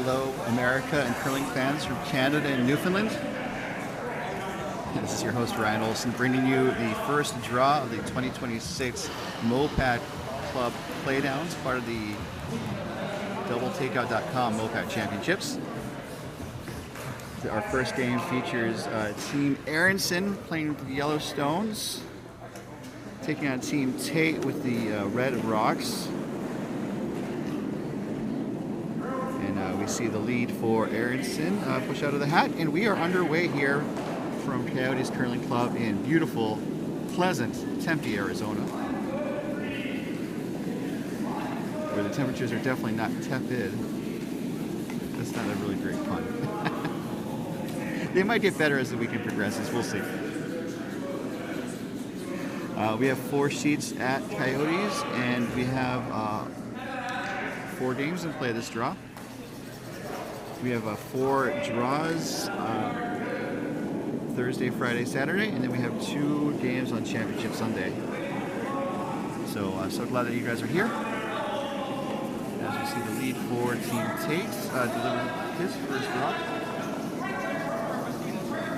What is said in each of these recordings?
hello, America and curling fans from Canada and Newfoundland. This is your host, Ryan Olson, bringing you the first draw of the 2026 MoPac Club Playdowns, part of the DoubleTakeout.com MoPac Championships. Our first game features Team Aronson playing with the Yellow Stones, taking on Team Tait with the Red Rocks. And we see the lead for Aronson push out of the hat, and we are underway here from Coyotes Curling Club in beautiful, pleasant Tempe, Arizona, where the temperatures are definitely not tepid. That's not a really great pun. They might get better as the weekend progresses. We'll see. We have 4 sheets at Coyotes, and we have 4 games in play this draw. We have 4 draws Thursday, Friday, Saturday, and then we have 2 games on Championship Sunday. So I'm so glad that you guys are here. As we see the lead for Team Tait delivering his first draw.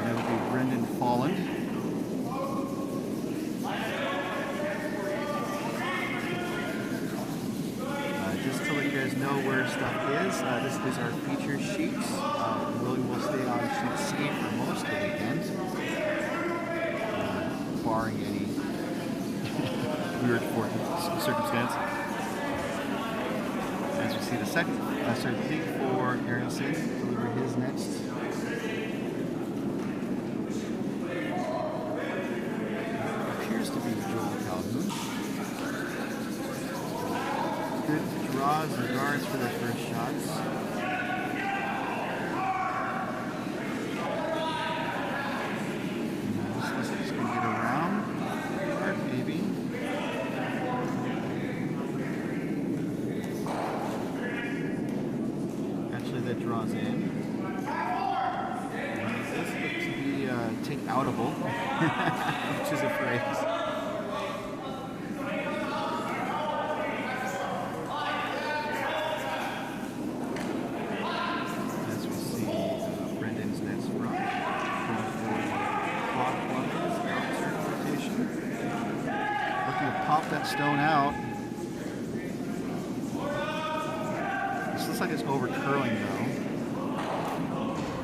That would be Brendan Folland. Just to let you guys know where stuff is, this is our feature sheets. We will stay on sheet C for most of the weekend, barring any weird circumstance. As we see the lead for Aronson deliver his next. Appears to be Joel Calhoun. Good draws and guards for their first shots. This is going to get around. Hard, maybe. Actually, that draws in. This looks to be take-outable, which is a phrase. Pop that stone out. This looks like it's over curling though.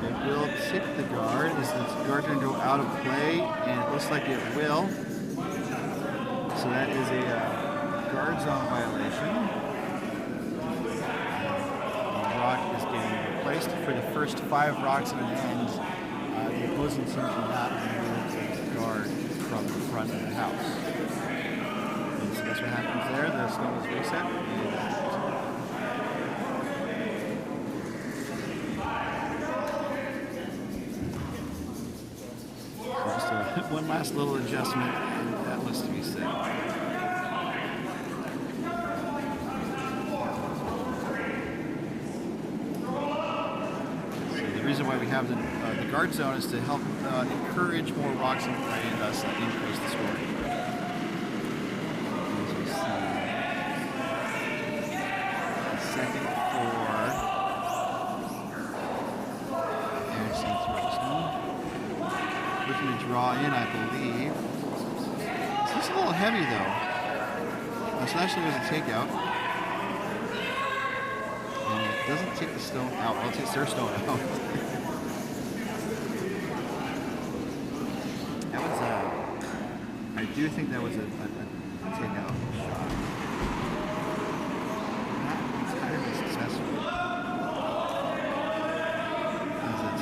It will tip the guard. Is the guard going to go out of play? And it looks like it will. So that is a guard zone violation. The rock is getting replaced. For the first 5 rocks at an end, the opposing team cannot remove the guard from the front of the house. So that's what happens there. The stone is reset. Just one last little adjustment, and that looks to be set. So the reason why we have the guard zone is to help encourage more rocks in play and thus increase the scoring. Second for Aronson throws home. Looking to draw in, I believe. This is a little heavy though. So actually was a takeout. And it doesn't take the stone out. Well, it takes their stone out. That was I do think that was a takeout shot.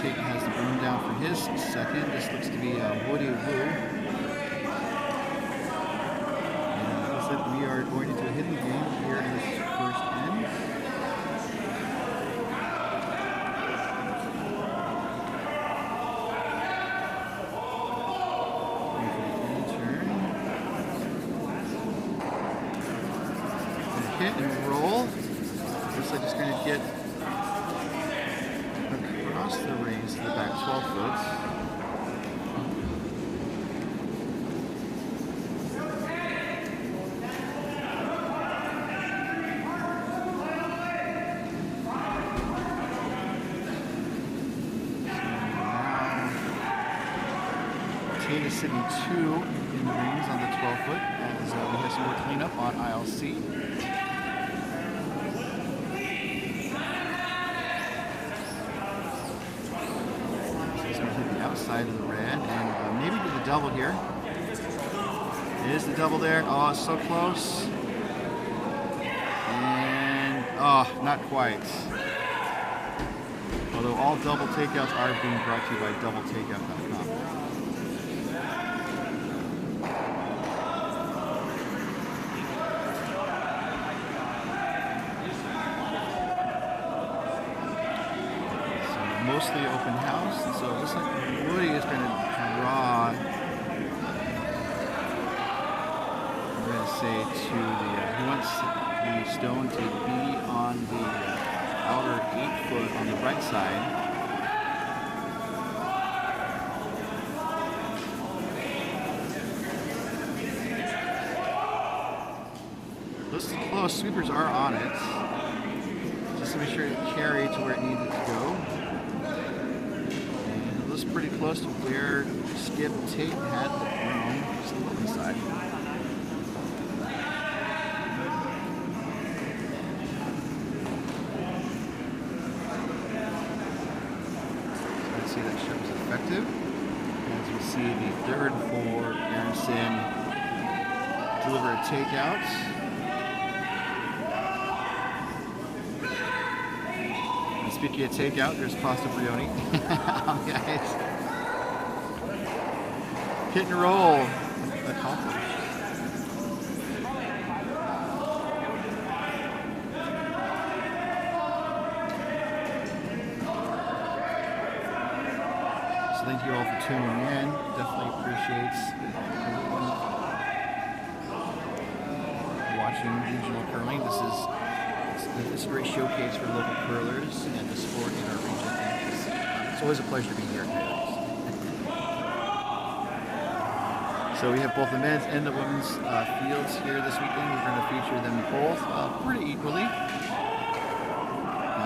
Tait has the broom down for his second. This looks to be Woody Woo. And looks like we are going into a hidden game here in this first end. Hit and roll. Looks like it's going to get across the rings to the back 12 foot. sitting 2 in the rings on the 12-foot as we have some more cleanup on aisle C. Outside of the red, and maybe do the double here. It is the double there. Oh, it's so close. And, oh, not quite. Although all double takeouts are being brought to you by doubletakeout.com. Mostly open house, and so it looks like Woody is going to draw, I'm going to say to the, he wants the stone to be on the outer 8-foot on the right side. Looks close, sweepers are on it, just to make sure it carry to where it needed to go. Pretty close to where Skip Tait had the broom, just a little inside. So let's see that shot was effective. As we see the third for Aronson deliver a takeout. Speaking of takeout, there's pasta brioni. Guys. Hit and roll. Accomplished. So thank you all for tuning in. Definitely appreciate everyone watching regional curling. This is a great showcase for local curlers and the sport in our region. It's always a pleasure to be here today. So we have both the men's and the women's fields here this weekend. We're going to feature them both pretty equally.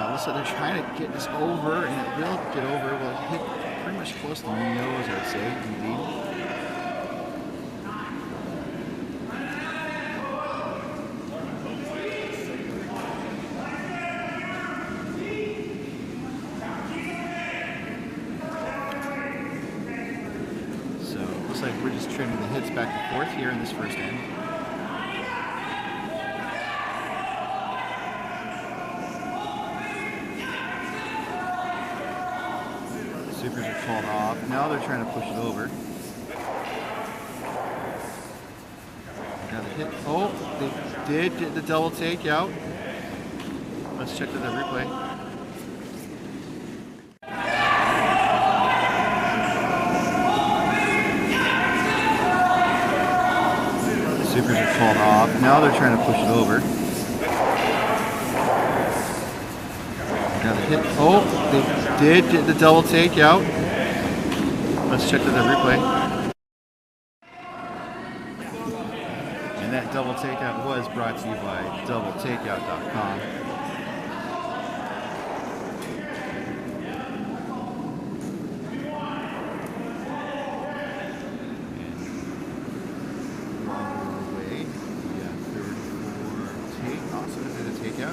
Looks like they're trying to get this over, and it will get over. Will hit pretty much close to the nose, I'd say, indeed. We're just trimming the hits back and forth here in this first end. Supers are called off. Now they're trying to push it over. Got a hit. Oh, they did get the double takeout. Let's check the replay. Supers are called off. Now they're trying to push it over. Got a hit. Oh, they did get the double takeout. Let's check the replay. And that double takeout was brought to you by doubletakeout.com.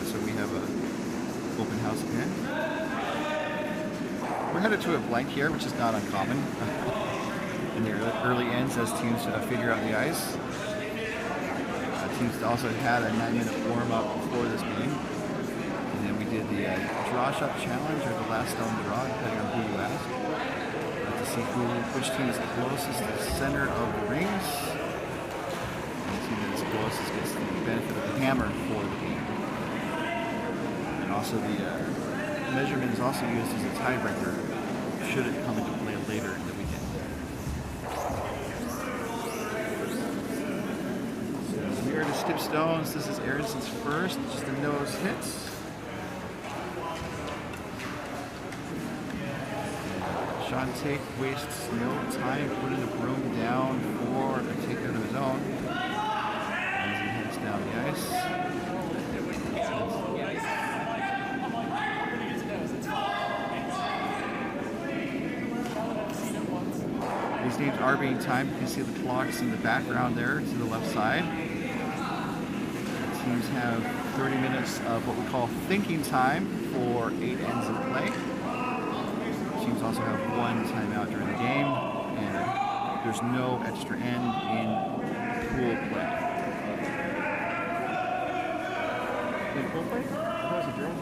So we have a open house again. We're headed to a blank here, which is not uncommon in the early ends as teams figure out the ice. Teams also had a 9-minute warm-up before this game. And then we did the draw shot challenge, or the last stone draw, depending on who you ask, to see which team is closest to the center of the rings. And the team that is closest gets the benefit of the hammer for the game. Also, the measurement is also used as a tiebreaker should it come into play later in the weekend. So we are to Skip Stones. This is Aronson's first, just a nose hit. Tait wastes no time putting the broom down for a takeout of his own as he heads down the ice. He's teams are being timed. You can see the clocks in the background there to the left side. The teams have 30 minutes of what we call thinking time for 8 ends of play. Teams also have 1 timeout during the game, and there's no extra end in pool play. In pool play? That was a drill.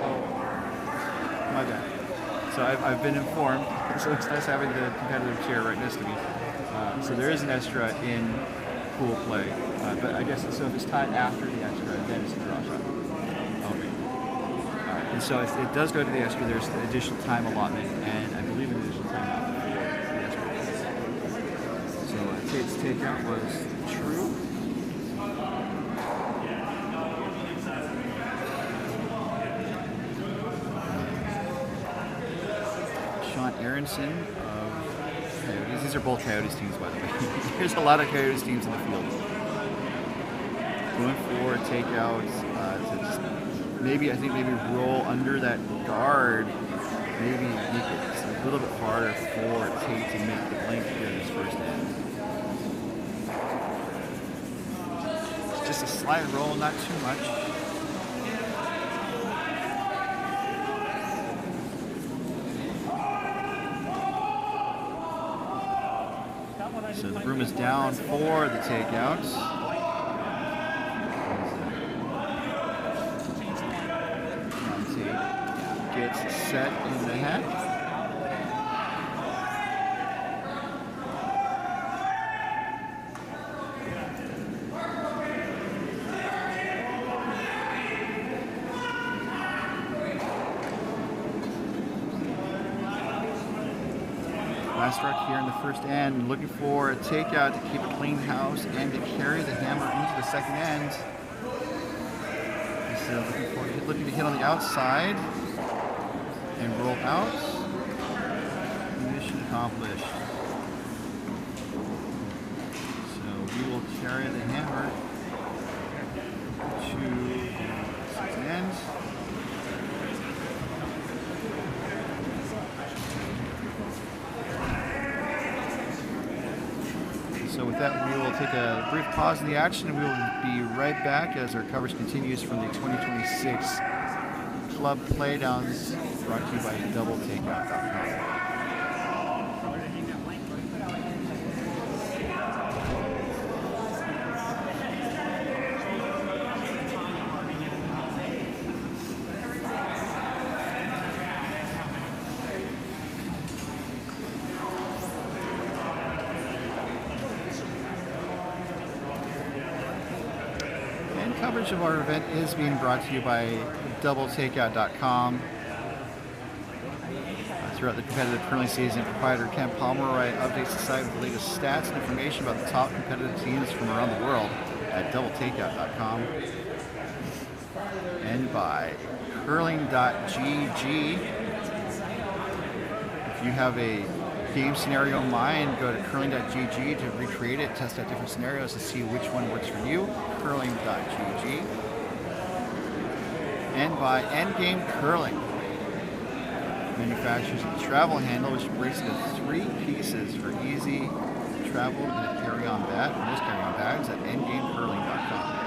Oh, my bad. So I've been informed, so it's nice having the competitive chair right next to me. So there is an extra in pool play, but I guess so if it's tied after the extra, then it's a draw shot. Okay. And so if it does go to the extra, there's an additional time allotment, and I believe an additional time out for the extra. So Tait's takeout was true. Aronson of Coyotes. These are both Coyotes teams, by the way. There's a lot of Coyotes teams in the field. Going for takeouts to just maybe roll under that guard. Maybe make it a little bit harder for Tait to make the blank here in his first end. It's just a slight roll, not too much. So the broom is down for the takeouts. Tait gets set in the hat. Last strike here in the first end, looking for a takeout to keep a clean house and to carry the hammer into the second end. So looking to hit on the outside and roll out. Mission accomplished. So we will carry the hammer to the second end. So with that, we will take a brief pause in the action, and we will be right back as our coverage continues from the 2026 Club Playdowns, brought to you by DoubleTakeout.com. Coverage of our event is being brought to you by DoubleTakeout.com. Throughout the competitive curling season, proprietor Ken Pomeroy updates the site with the latest stats and information about the top competitive teams from around the world at DoubleTakeout.com. And by curling.gg. If you have a game scenario in mind, go to curling.gg to recreate it, test out different scenarios to see which one works for you. Curling.gg. And by Endgame Curling. Manufactures a travel handle which breaks into 3 pieces for easy travel in a carry-on bag, most carry-on bags at endgamecurling.com.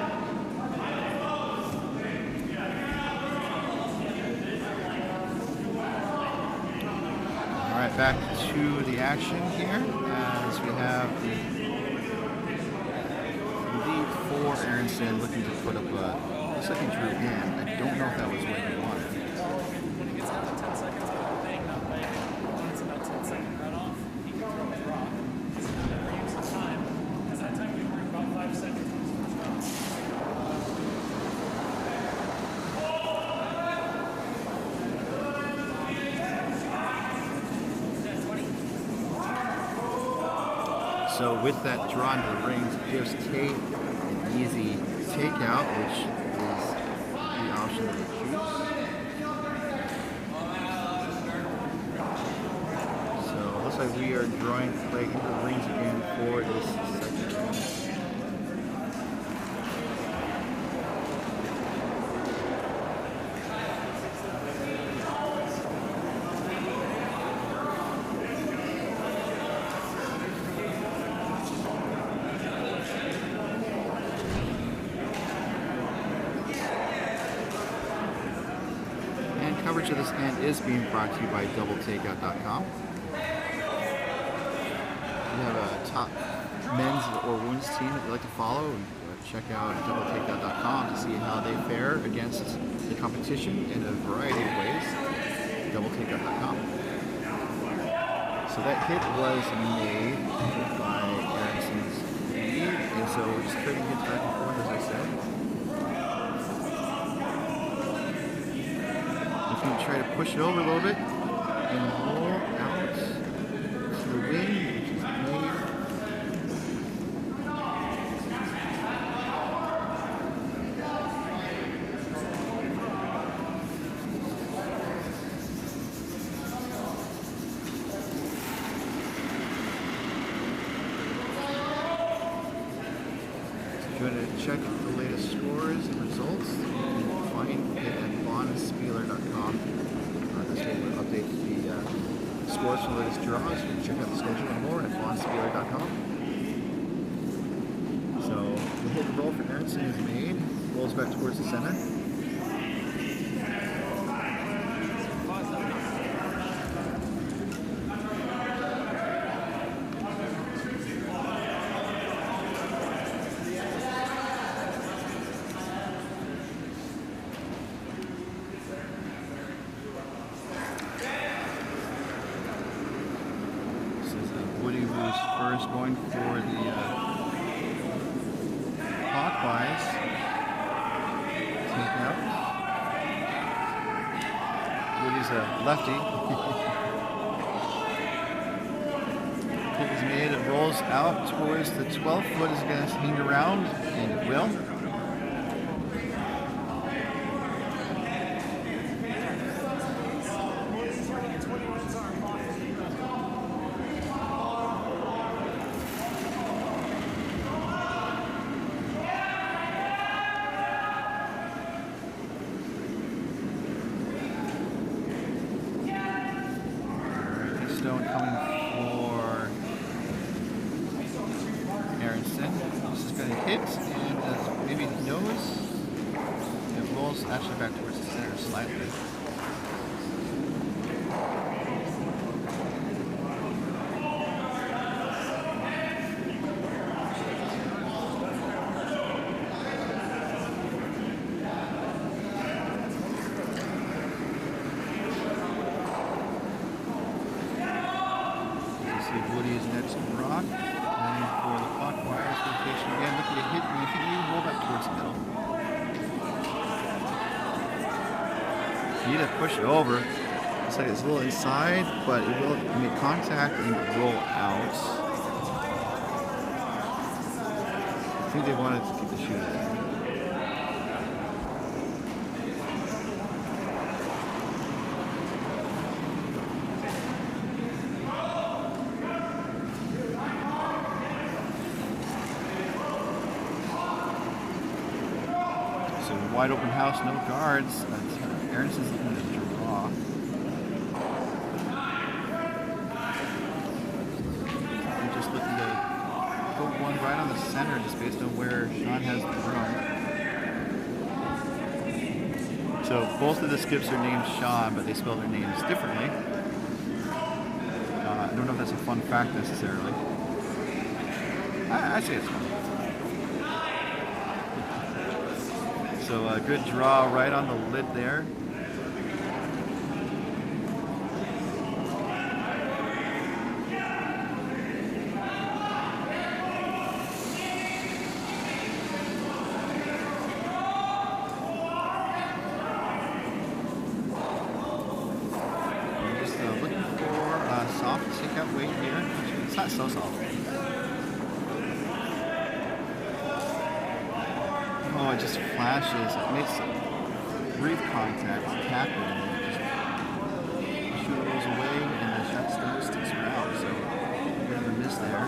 Alright, back to the action here as we have the lead for Aronson looking to put up a second drew in. I don't know if that was what he wanted. When it gets down to 10 seconds, I think not like when it's about 10 second runoff, he can throw a draw. He's never used the time. Because that time we were about 5 seconds on his first round. So with that draw into the rings, it gives Tait an easy takeout, which is the option that we choose. So it looks like we are drawing play into the rings again for this second round. Much of this end is being brought to you by doubletakeout.com. We have a top men's or women's team that you like to follow. Check out doubletakeout.com to see how they fare against the competition in a variety of ways. Doubletakeout.com. So that hit was made by Aronson's lead, and so we're just trading hits back and forth, as I said. If you try to push it over a little bit and roll out to the wing, which is made. If you want to check the latest scores and results, you can find it at bonspieler.com. This will update the scores for the latest draws. You can check out the schedule and more at bonspieler.com. So the hit and roll for Aronson is made. Rolls back towards the center. First going for the clockwise take out. Woody's a lefty. Hit is made, it rolls out towards the 12th foot, is going to hang around, and it will. Stone coming for Aronson. This is going to hit, and maybe nose. It rolls actually back towards the center slightly. Woody's next rock, and for the clockwise rotation again, looking to hit, and I think you roll back towards the middle. You need to push it over. Looks like it's a little inside, but it will make contact and roll out. I think they wanted to keep the shooter there. Wide open house, no guards. Aronson's looking to draw. I'm just looking to put one right on the center just based on where Sean has the drum. So both of the skips are named Sean, but they spell their names differently. I don't know if that's a fun fact necessarily. I'd say it's fun. So a good draw right on the lid there. I'm just looking for a soft takeout weight here. It's not so soft. Oh, it just flashes. It makes brief contact, tap it, and then just shoot rolls away, and the shot still sticks around. So a bit of a miss there.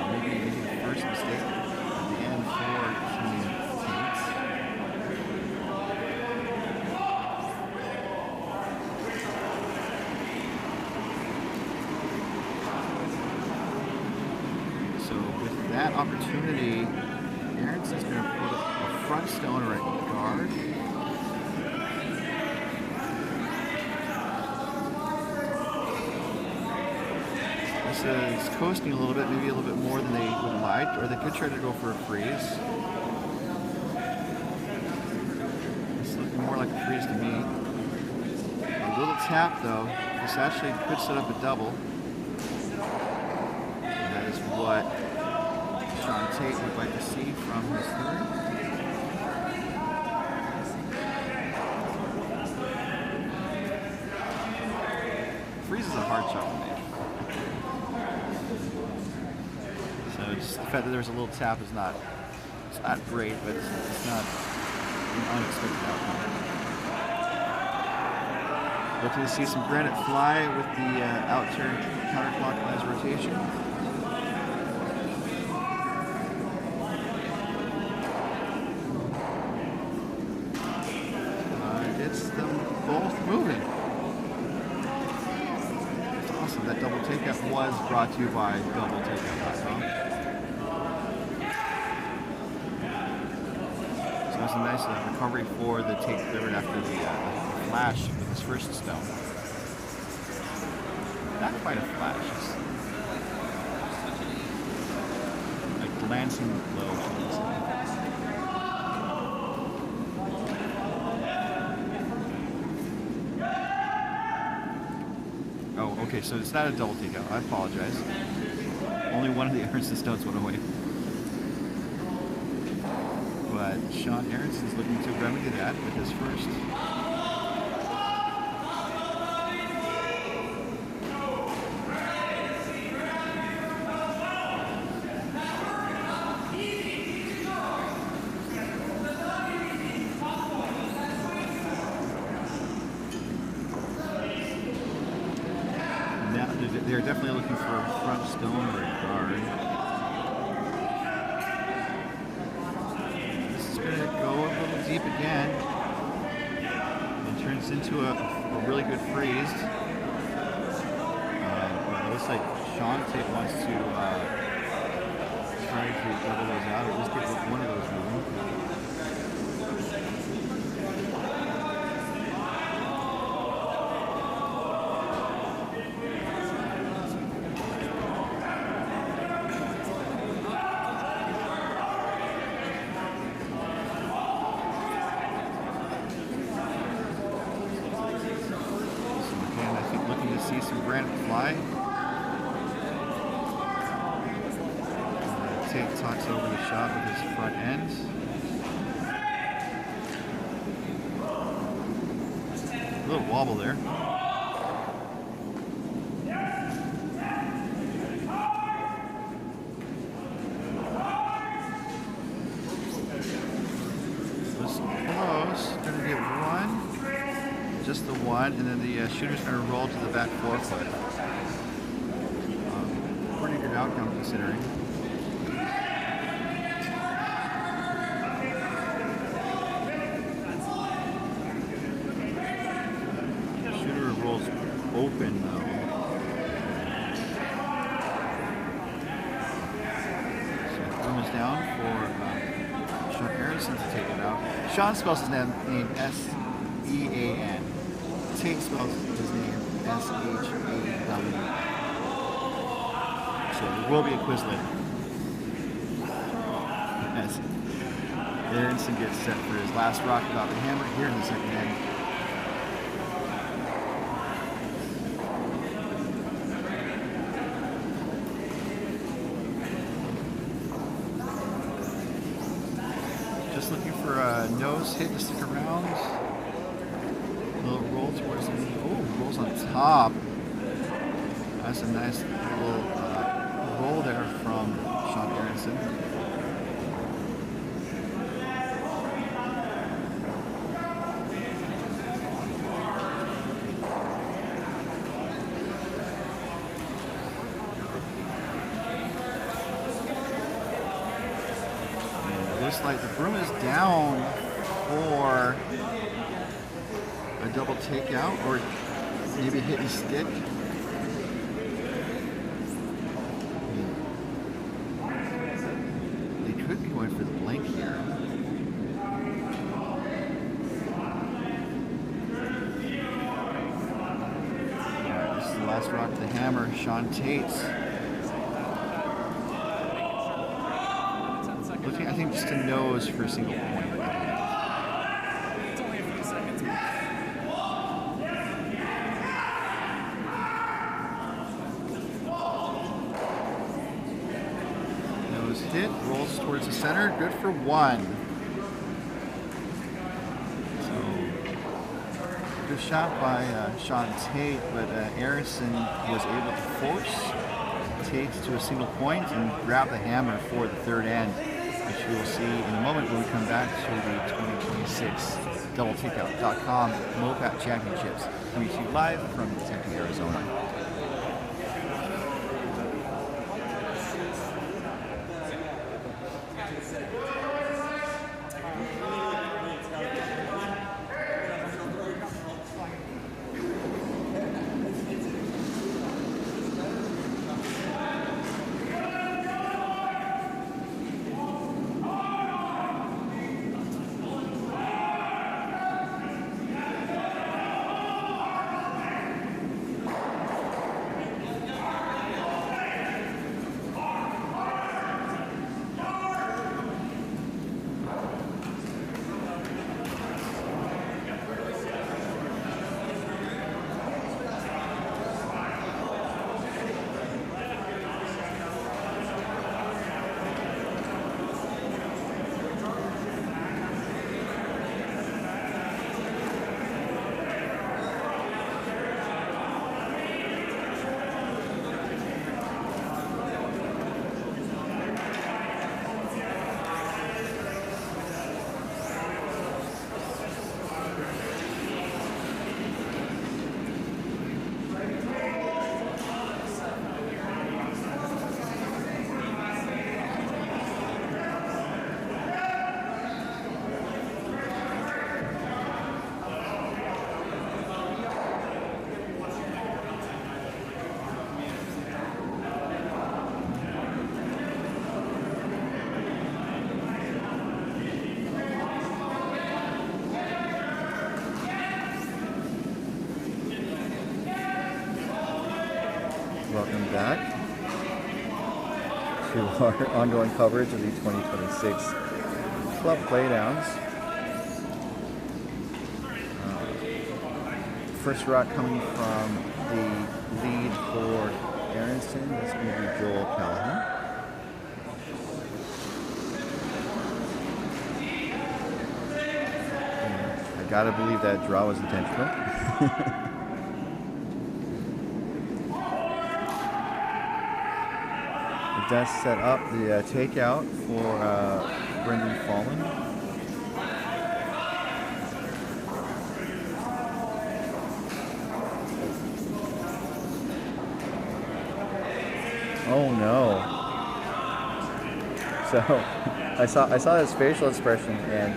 Maybe the first mistake at the end for Team Tait. So with that opportunity, Aronson's going to put a front stone right in the guard. It's coasting a little bit, maybe a little bit more than they would like, or they could try to go for a freeze. It's looking more like a freeze to me. A little tap though. This actually could set up a double. And that is what Tait would like to see from his theory. Freeze is a hard shot to make. So just the fact that there's a little tap is not, it's not great, but it's not an unexpected outcome. Looking to see some granite fly with the out-turn counterclockwise rotation. Gets them both moving. It's awesome. That double takeout was brought to you by doubletakeout.com. So it's a nice recovery for the Tait delivered after the flash with his first stone. Not quite a flash. It's a glancing blow. Oh, okay, so it's not a double takeout. I apologize. Only one of the Aronson stones went away. But Sean Aronson is looking to remedy that with his first. They're definitely looking for a front stone or a guard. This is going to go a little deep again. It turns into a really good freeze. It looks like Tait wants to try to double those out, or at least get one of those moving. See some granite fly. Tait talks over the shot with his front end. A little wobble there. Was close. Gonna get one. Just the one, and then the shooter's going to roll to the back forefoot. Pretty good outcome considering. The shooter rolls open though. So thumb is down for Sean Aronson to take it out. Sean spells his name S-E-A-N. Tait spells his name S-H-A-W. So there will be a quiz later. As Aronson gets set for his last rock without the hammer here in the second end. Just looking for a nose hit to stick around. Little roll towards the rolls on top. That's a nice little roll there from Sean Aronson. And it looks like the broom is down for a double takeout, or maybe a hit and stick. They could be going for the blank here. Alright, this is the last rock of the hammer. for Sean Tait. Looking, I think, just a nose for a single point. It's only a few seconds. Nose hit, rolls towards the center, good for 1. So, good shot by Sean Tait, but Aronson was able to force Tait to a single point and grab the hammer for the third end, which we will see in a moment when we come back to the 2026 DoubleTakeout.com MoPac Championships, coming to you live from Tempe, Arizona. Welcome back to our ongoing coverage of the 2026 Club Playdowns. First rock coming from the lead for Aronson. That's going to be Joel Callahan. And I gotta believe that draw was intentional. It does set up the takeout for Brendan Fallon. Oh no! So I saw his facial expression, and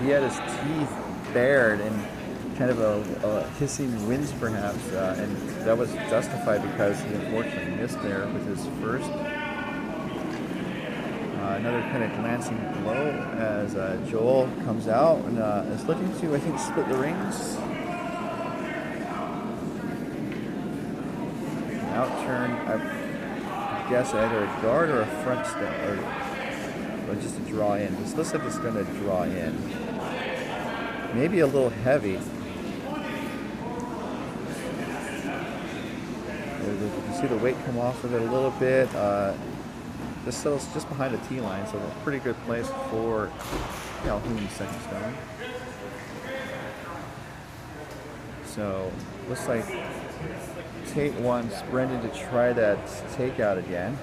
he had his teeth bared and kind of a hissing wince perhaps, and that was justified because he unfortunately missed there with his first. Another kind of glancing blow as Joel comes out and is looking to, I think, split the rings. Outturn, I guess either a guard or a front step, or just a draw in. This looks like it's going to draw in. Maybe a little heavy. You can see the weight come off of it a little bit. This settles just behind the tee line, so a pretty good place for Calhoun's second stone. So looks like Tait wants Brendan to try that takeout again.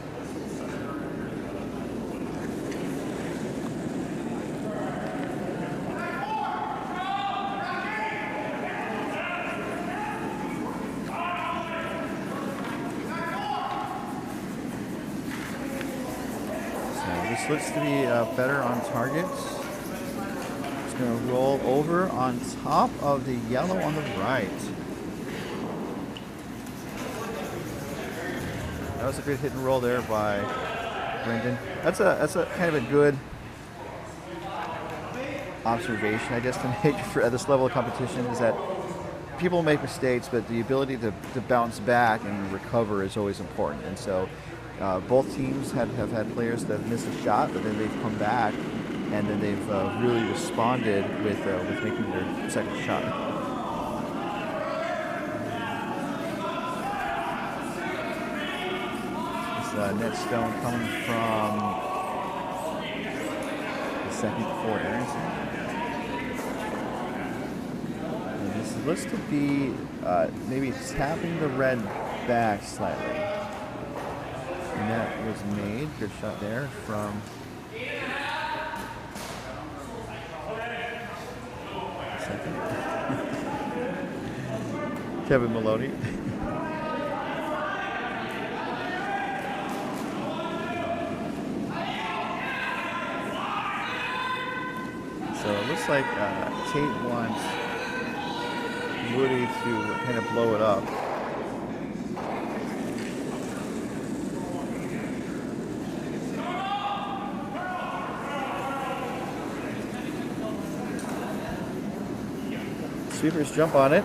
This looks to be better on target. It's going to roll over on top of the yellow on the right. That was a good hit and roll there by Brendan. That's a kind of a good observation, I guess, to make for at this level of competition, is that people make mistakes, but the ability to bounce back and recover is always important. And so both teams have had players that have missed a shot, but then they've come back, and then they've really responded with making their second shot. This net stone coming from the second for Aronson. And this looks to be maybe tapping the red back slightly. And that was made. Good shot there from second. Kevin Maloney. So it looks like Tait wants Woody to kind of blow it up. Sweepers jump on it.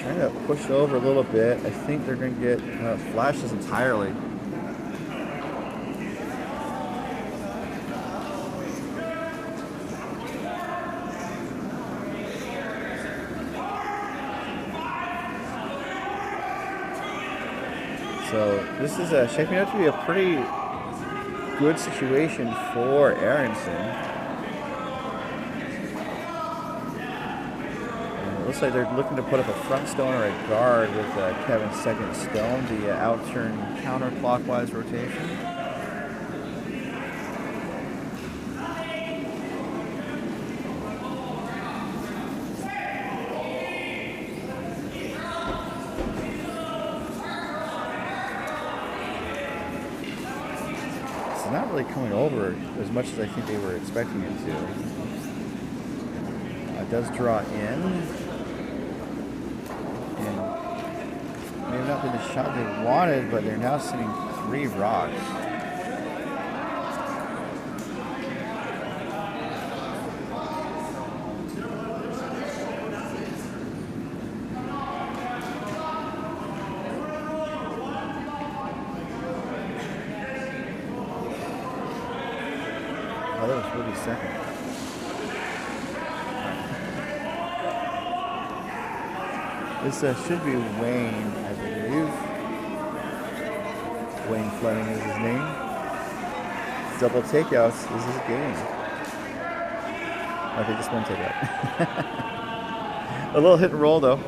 Trying to push it over a little bit. I think they're going to get flashes entirely. So this is shaping out to be a pretty good situation for Aronson. It looks like they're looking to put up a front stone or a guard with Kevin's second stone, the outturn counterclockwise rotation. It's not really coming over as much as I think they were expecting it to. It does draw in. May have not been the shot they wanted, but they're now sitting 3 rocks. Oh, that was really second. This should be Wayne, I believe. Wayne Fleming is his name. Double takeouts is his game. Okay, just one takeout. A little hit and roll though.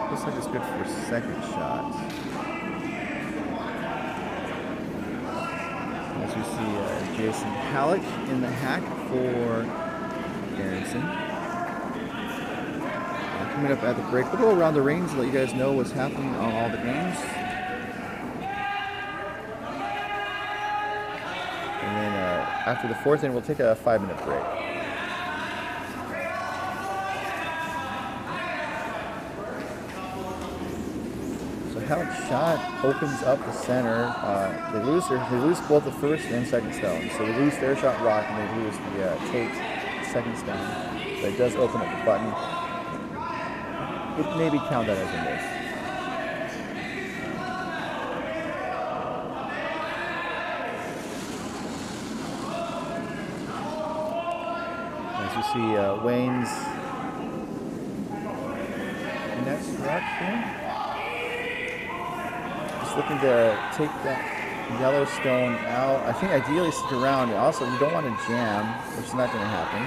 Looks like it's good for a second shot. As we see Jason Halleck in the hack for Aronson. Coming up at the break, we'll go around the rings to let you guys know what's happening on all the games. And then after the fourth inning, we'll take a 5-minute break. Halleck's shot opens up the center. They lose both the first and second stone. So they lose their shot rock and they lose the Tait second stone. But it does open up the button. It maybe count that as a miss. As you see Wayne's next direction. Looking to take that yellow stone out. I think ideally stick around. Also, you don't want to jam, which is not going to happen.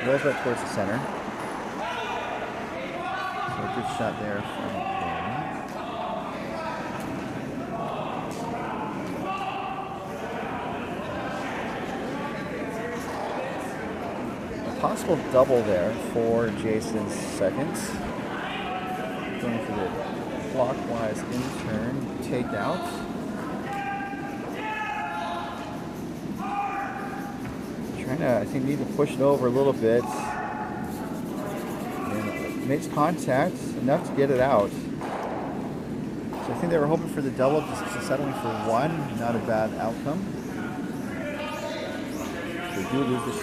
Rolls right towards the center. So a good shot there from Wayne. A possible double there for Jason's seconds. Going for the clockwise in turn, takeout. Trying to, I think, need to push it over a little bit. makes contact enough to get it out. So I think they were hoping for the double, just settling for one. Not a bad outcome. They do lose the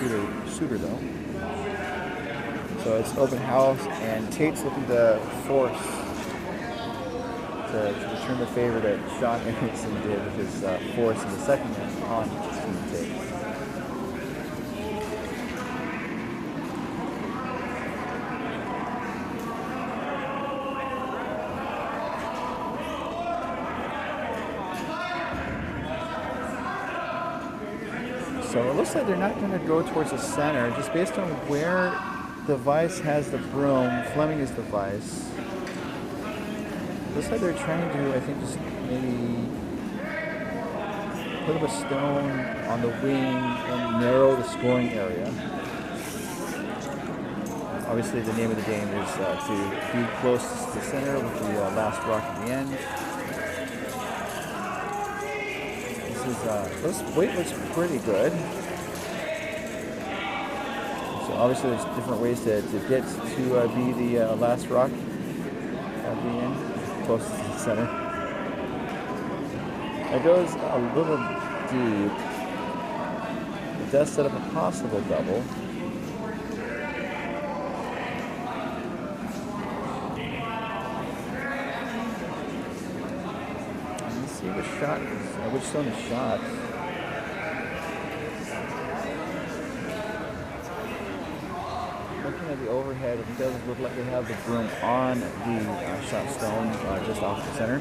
shooter though. So it's open house, and Tait's looking to force to return the favor that Sean Aronson did with his force in the second one on Team Tait. So it looks like they're not going to go towards the center, just based on where the vice has the broom. Fleming is the vice. Looks like they're trying to, I think, just maybe put up a stone on the wing and narrow the scoring area. Obviously, the name of the game is to be close to the center with the last rock at the end. This weight looks pretty good. So obviously there's different ways to get to be the last rock at the end, closest to the center. It goes a little deep. It does set up a possible double. See which shot is, which stone is shot. Looking at the overhead, it does look like they have the broom on the shot stone just off the center.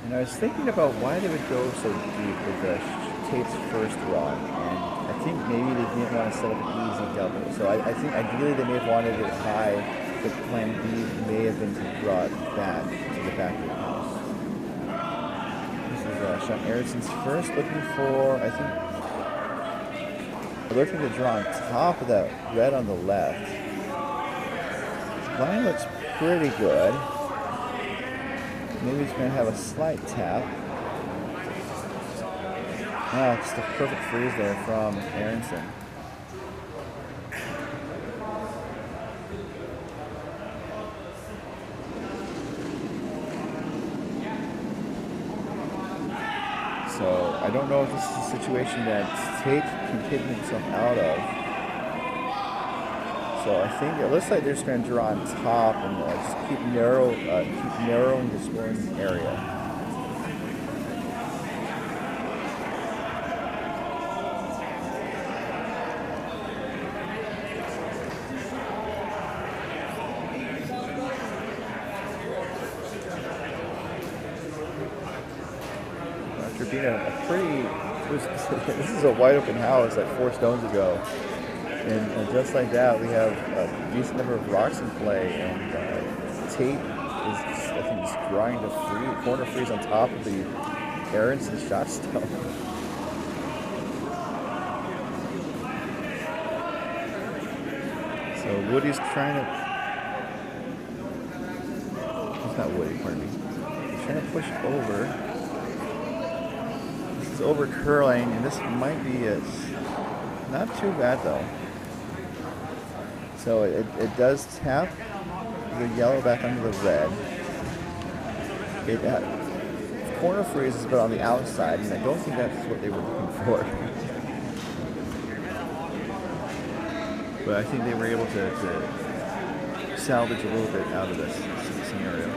And I was thinking about why they would go so deep with Tait's first rock, and I think maybe they didn't want to set up an easy double. So I think ideally they may have wanted it high, but plan B may have been to draw it back to the back of the house. This is Sean Aronson's first, looking for, I think, looking to draw on top of that red on the left. His line looks pretty good. Maybe he's going to have a slight tap. Ah, just a perfect freeze there from Aronson. So I don't know if this is a situation that Tait can kid himself out of. So I think it looks like they're just going to draw on top and just keep narrowing the scoring area. After being a pretty, this is a wide open house like 4 stones ago. And just like that, we have a decent number of rocks in play, and Tait is, I think, just drawing the corner freeze on top of the Aronson shot stone. So Woody's trying to, it's not Woody, pardon me. He's trying to push over. This is over curling, and this might be not too bad though. So it does tap the yellow back under the red. Corner freeze is but on the outside, and I don't think that's what they were looking for. But I think they were able to salvage a little bit out of this scenario.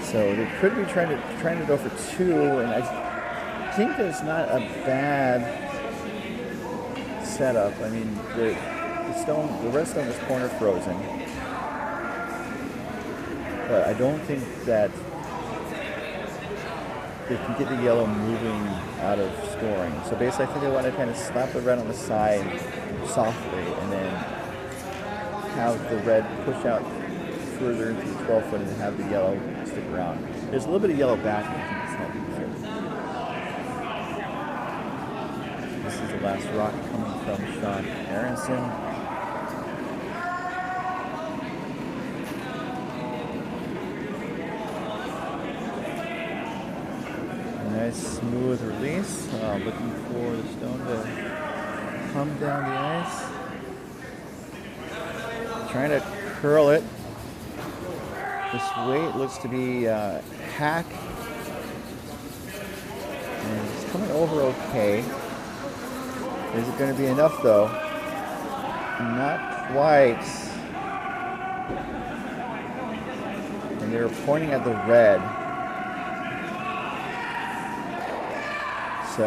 So they could be trying to go for 2, and I think that it's not a bad setup. I mean, the red stone is corner frozen, but I don't think that they can get the yellow moving out of scoring. So basically, I think they want to kind of slap the red on the side softly, and then have the red push out further into the 12 foot and have the yellow stick around. There's a little bit of yellow back. I think it's helping there. This is the last rock coming from Sean Aronson. Nice smooth release. Looking for the stone to come down the ice. Trying to curl it. This weight looks to be hack. And it's coming over okay. Is it going to be enough though? Not quite. And they're pointing at the red. So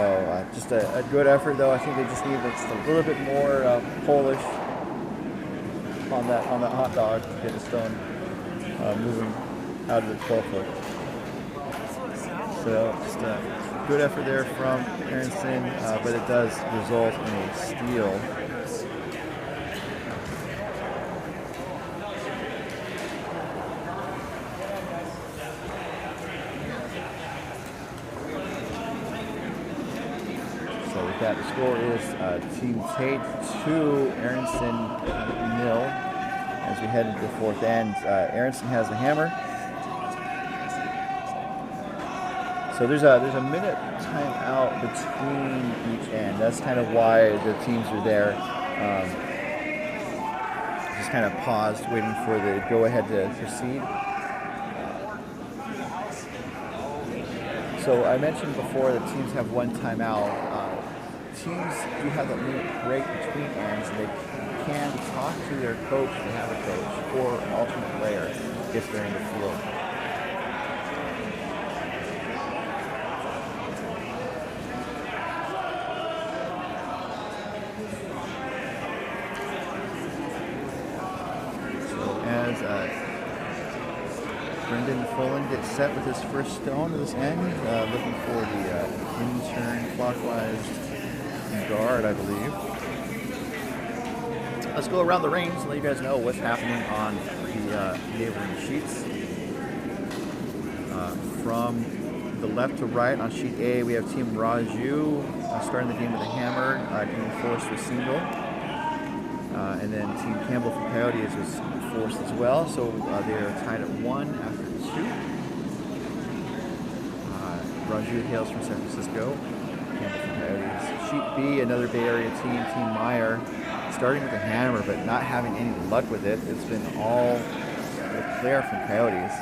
just a good effort, though. I think they just need just a little bit more polish on that hot dog to get the stone moving out of the 12 foot. So just a good effort there from Aronson, but it does result in a steal. That the score is Team Tait 2, Aronson 0. As we head into the fourth end, Aronson has the hammer. So there's a minute timeout between each end. That's kind of why the teams are there. Just kind of paused, waiting for the go-ahead to proceed. So I mentioned before that teams have one timeout. Teams do have that minute break between ends, and they can talk to their coach, they have a coach, or an alternate player if they're in the field. So as Brendan Fullen gets set with his first stone of this end, looking for the in-turn clockwise guard, I believe. Let's go around the rings and let you guys know what's happening on the neighboring sheets. From the left to right on sheet A, we have Team Raju starting the game with a hammer, being forced with single. And then Team Campbell from Coyotes was forced as well, so they are tied at 1 after 2. Raju hails from San Francisco. Campbell from Coyotes. Sheet B, another Bay Area team, Team Meyer, starting with a hammer but not having any luck with it. It's been all the player from Coyotes.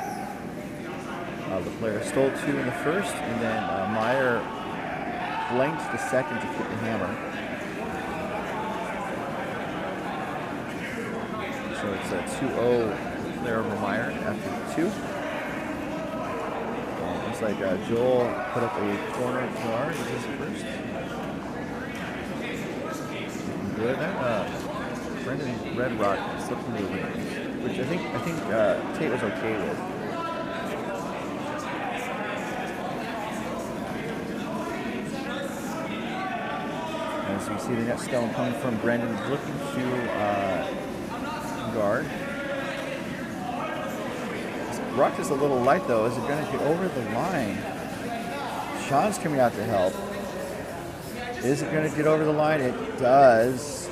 The player stole 2 in the first, and then Meyer blanked the second to keep the hammer. So it's a 2-0 player over Meyer after 2. Looks like Joel put up a corner guard as his first. Good. Brendan Red Rock slipped into the wings, which I think Tait was okay with. As we see the next stone coming from Brendan, looking to guard. This rock is a little light though. Is it going to get over the line? Sean's coming out to help. Is it going to get over the line? It does.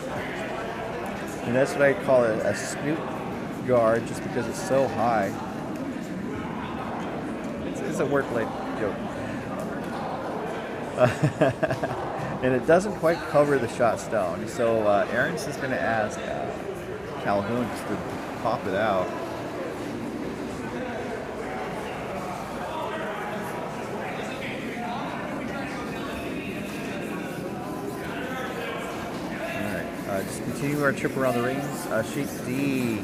And that's what I call a snoot guard, just because it's so high. It's a wordplay joke. And it doesn't quite cover the shot stone. So Aronson's going to ask Calhoun just to pop it out. Just continue our trip around the rings. Sheet D,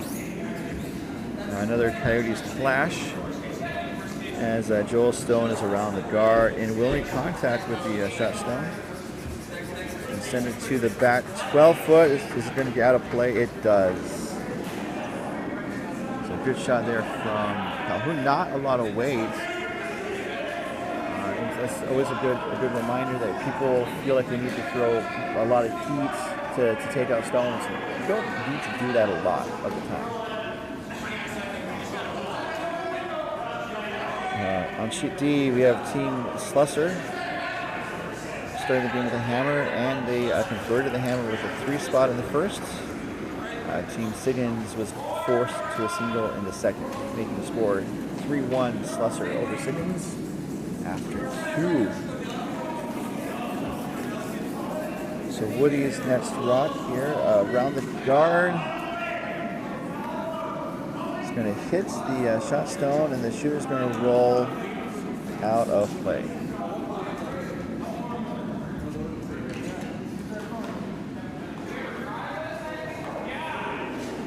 another Coyotes clash as Joel Stone is around the guard and will make contact with the shot stone. And send it to the back 12 foot. Is it going to get out of play? It does. So good shot there from Calhoun. Not a lot of weight. That's always a good reminder that people feel like they need to throw a lot of heat to take out stones. You don't need to do that a lot of the time. On sheet D, we have Team Slusser starting the game with a hammer, and they converted the hammer with a 3 spot in the first. Team Siggins was forced to a single in the second, making the score 3-1 Slusser over Siggins after 2. So Woody's next rock here, around the guard. It's going to hit the shot stone, and the shooter's going to roll out of play.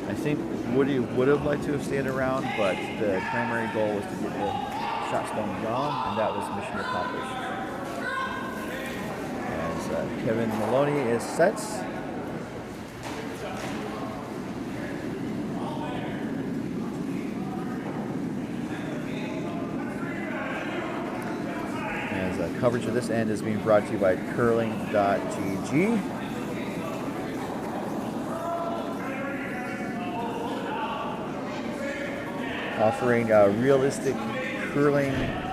I think Woody would have liked to have stayed around, but the primary goal was to get the shot stone gone, and that was mission accomplished. As Kevin Maloney is set. As coverage of this end is being brought to you by curling.gg. Offering realistic curling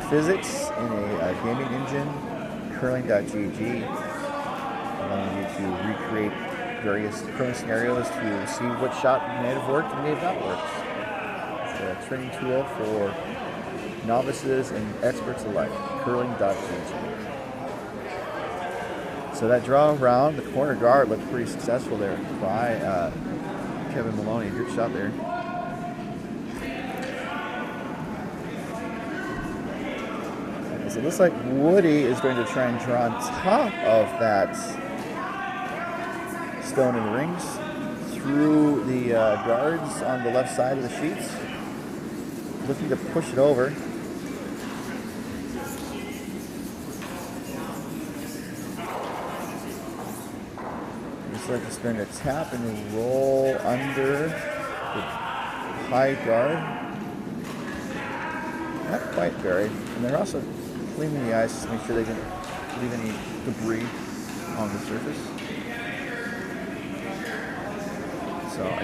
physics in a gaming engine, curling.gg, allowing you to recreate various curling scenarios to see what shot may have worked and may have not worked. It's a training tool for novices and experts alike, curling.gg. So that draw around the corner guard looked pretty successful there by Kevin Maloney. Good shot there. So it looks like Woody is going to try and draw on top of that stone in the rings through the guards on the left side of the sheets, looking to push it over. Looks like it's going to tap and roll under the high guard. Not quite buried, and they're also cleaning the ice to make sure they didn't leave any debris on the surface. So I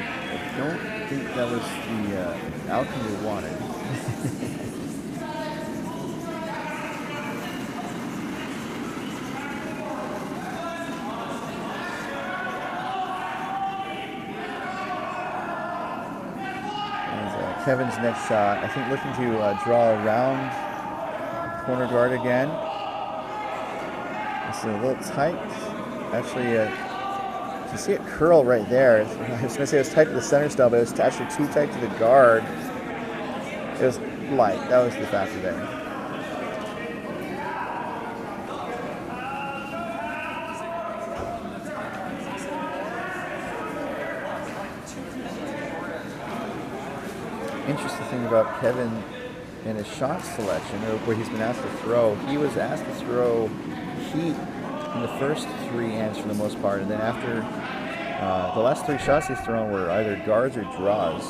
don't think that was the outcome we wanted. Kevin's next shot, I think, looking to draw around corner guard again. It's a little tight. Actually, you can see it curl right there. I was going to say it was tight to the center stone, but it was actually too tight to the guard. It was light. That was the factor there. Interesting thing about Kevin and his shot selection, or where he's been asked to throw, he was asked to throw heat in the first 3 hands for the most part, and then after the last 3 shots he's thrown were either guards or draws.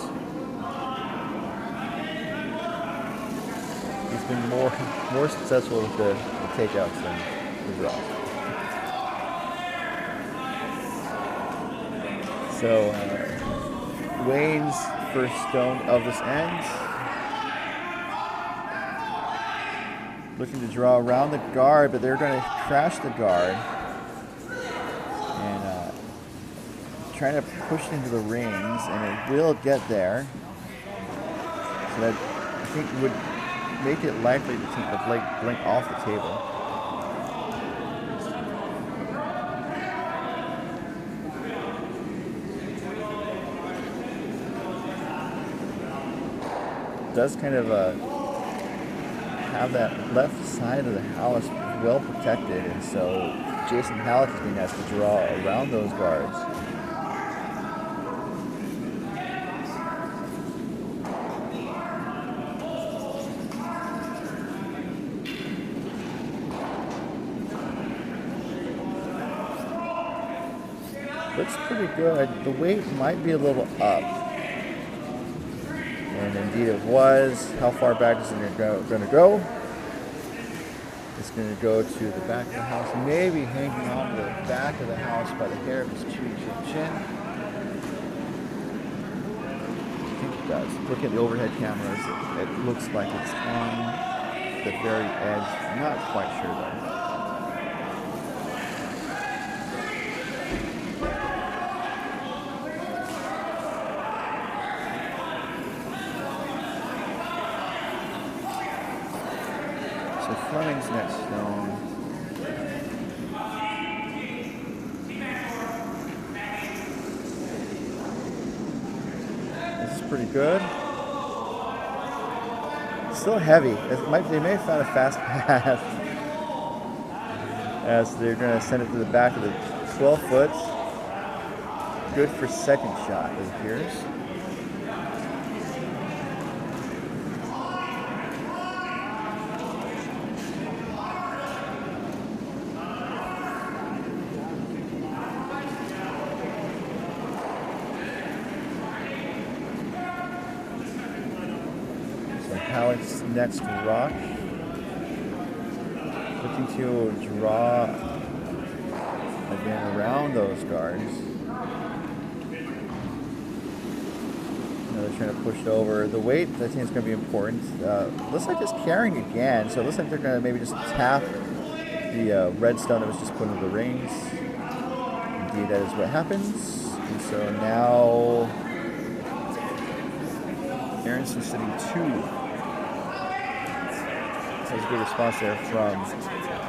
He's been more successful with the takeouts than the draws. So Wayne's first stone of this end. Looking to draw around the guard, but they're going to crash the guard. And trying to push into the rings, and it will get there. So that, I think, would make it likely to take the blink off the table. Does kind of have that left side of the house well protected, and so Jason Halleck is being asked to draw around those guards. Looks pretty good. The weight might be a little up. And indeed it was. How far back is it going to go? It's going to go to the back of the house, maybe hanging on to the back of the house by the hair of his chin. I think it does. Look at the overhead cameras. It looks like it's on the very edge. Not quite sure though. So Fleming's next stone. This is pretty good. Still heavy. They may have found a fast path as they're going to send it to the back of the 12 foot. Good for second shot, it appears. Alex next rock, looking to draw again around those guards. Now they're trying to push it over. The weight, I think, is going to be important. Looks like just carrying again, so it looks like they're going to maybe just tap the red stone that was just put into the rings. Indeed, that is what happens. And so now Aronson's sitting 2. That was a good response there from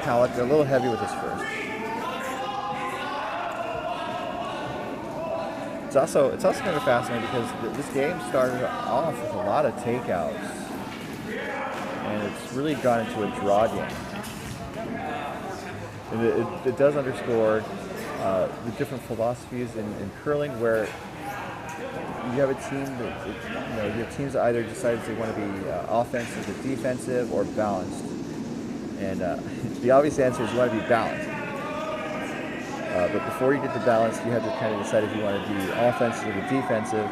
Halleck. They're a little heavy with his first. It's also kind of fascinating because this game started off with a lot of takeouts, and it's really gone into a draw game. And it does underscore the different philosophies in curling, where you have a team that, you have teams that either decide they want to be offensive or defensive or balanced. And the obvious answer is you want to be balanced. But before you get to balance, you have to kind of decide if you want to be offensive or defensive.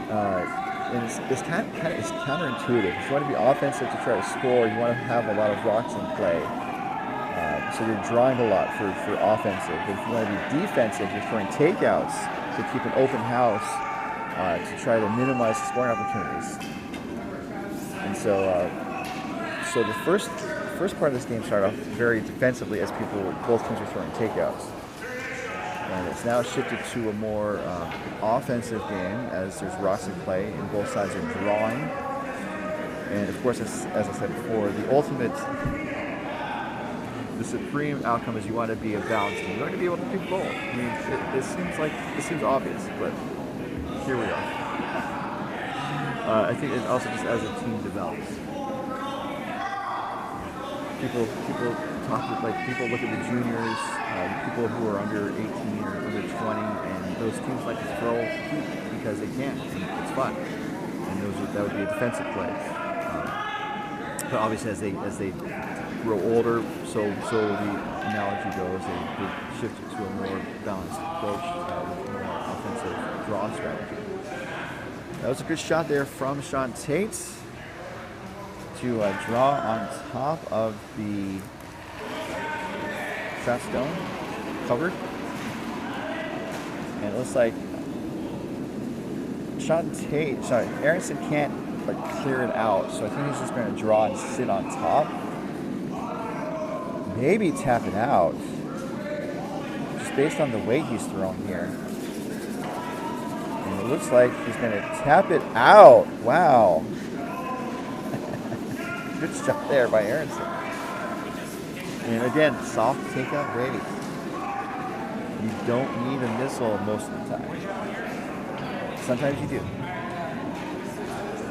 And it's kind of counterintuitive. If you want to be offensive to try to score, you want to have a lot of rocks in play. So you're drawing a lot for offensive. But if you want to be defensive, you're throwing takeouts to keep an open house. To try to minimize scoring opportunities. And so the first part of this game started off very defensively as both teams were throwing takeouts. And it's now shifted to a more offensive game as there's rocks in play and both sides are drawing. And of course, as I said before, the supreme outcome is you want to be a balanced team. You want to be able to do both. I mean, it seems obvious, but here we are. I think it also just as a team develops. People look at the juniors, people who are under 18 or under 20, and those teams like to throw heat because they can, and it's fun. And that would be a defensive play. But obviously, as they grow older, so the analogy goes, they shift to a more balanced approach with more offensive draw strategy. That was a good shot there from Tait to draw on top of the shot stone, covered. And it looks like Aronson can't clear it out, so I think he's just going to draw and sit on top. Maybe tap it out, just based on the weight he's throwing here. And it looks like he's going to tap it out. Wow. Good shot there by Aronson. And again, soft takeout weight. You don't need a missile most of the time. Sometimes you do.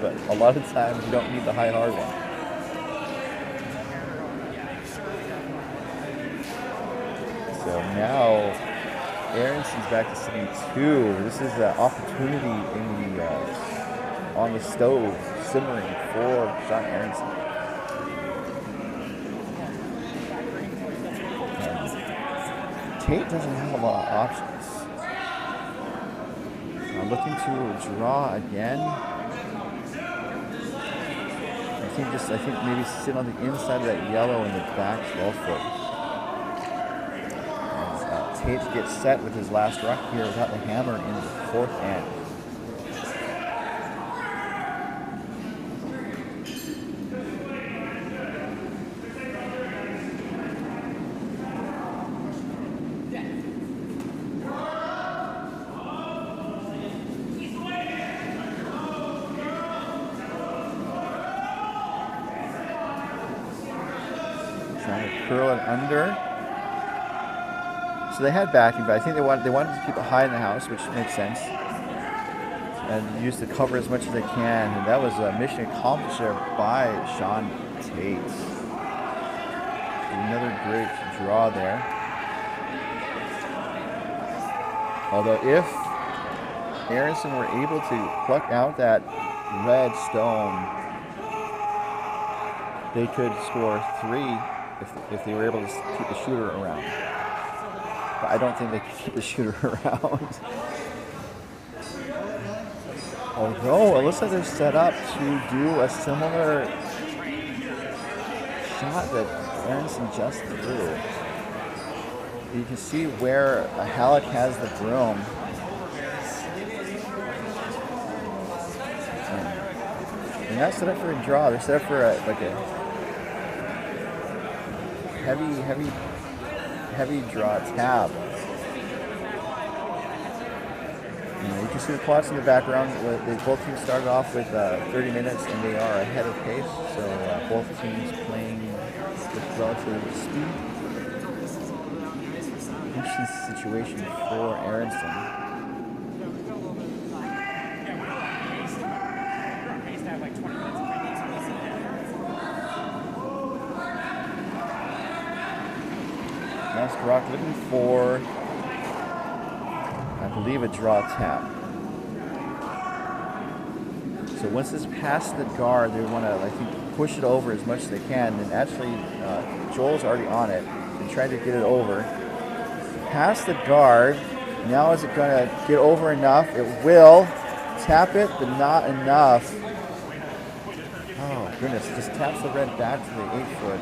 But a lot of times you don't need the high hard one. So now Aronson's back to sitting 2. This is an opportunity in the on the stove simmering for John Aronson. Tait doesn't have a lot of options. Looking to draw again. I think maybe sit on the inside of that yellow in the back 12 foot. Tait gets set with his last rock here without the hammer in the 4th end. under. So they had backing, but I think they wanted to keep it high in the house, which makes sense. And use the cover as much as they can. And that was a mission accomplished there by Sean Tait. Another great draw there. Although if Aronson were able to pluck out that red stone, they could score 3 if they were able to keep the shooter around. But I don't think they could keep the shooter around. Although it looks like they're set up to do a similar shot that Aronson just threw. You can see where Halleck has the broom. And that's set up for a draw. They're set up for like a heavy draw tab. You can see the clocks in the background. Both teams started off with 30 minutes, and they are ahead of pace. So both teams playing with relative speed. Interesting situation for Aronson. Master Rock looking for, I believe, a draw tap. So once it's past the guard, they want to, I think, push it over as much as they can. And actually, Joel's already on it and trying to get it over. Past the guard. Now is it going to get over enough? It will. Tap it, but not enough. Oh, goodness. Just taps the red back to the 8-foot.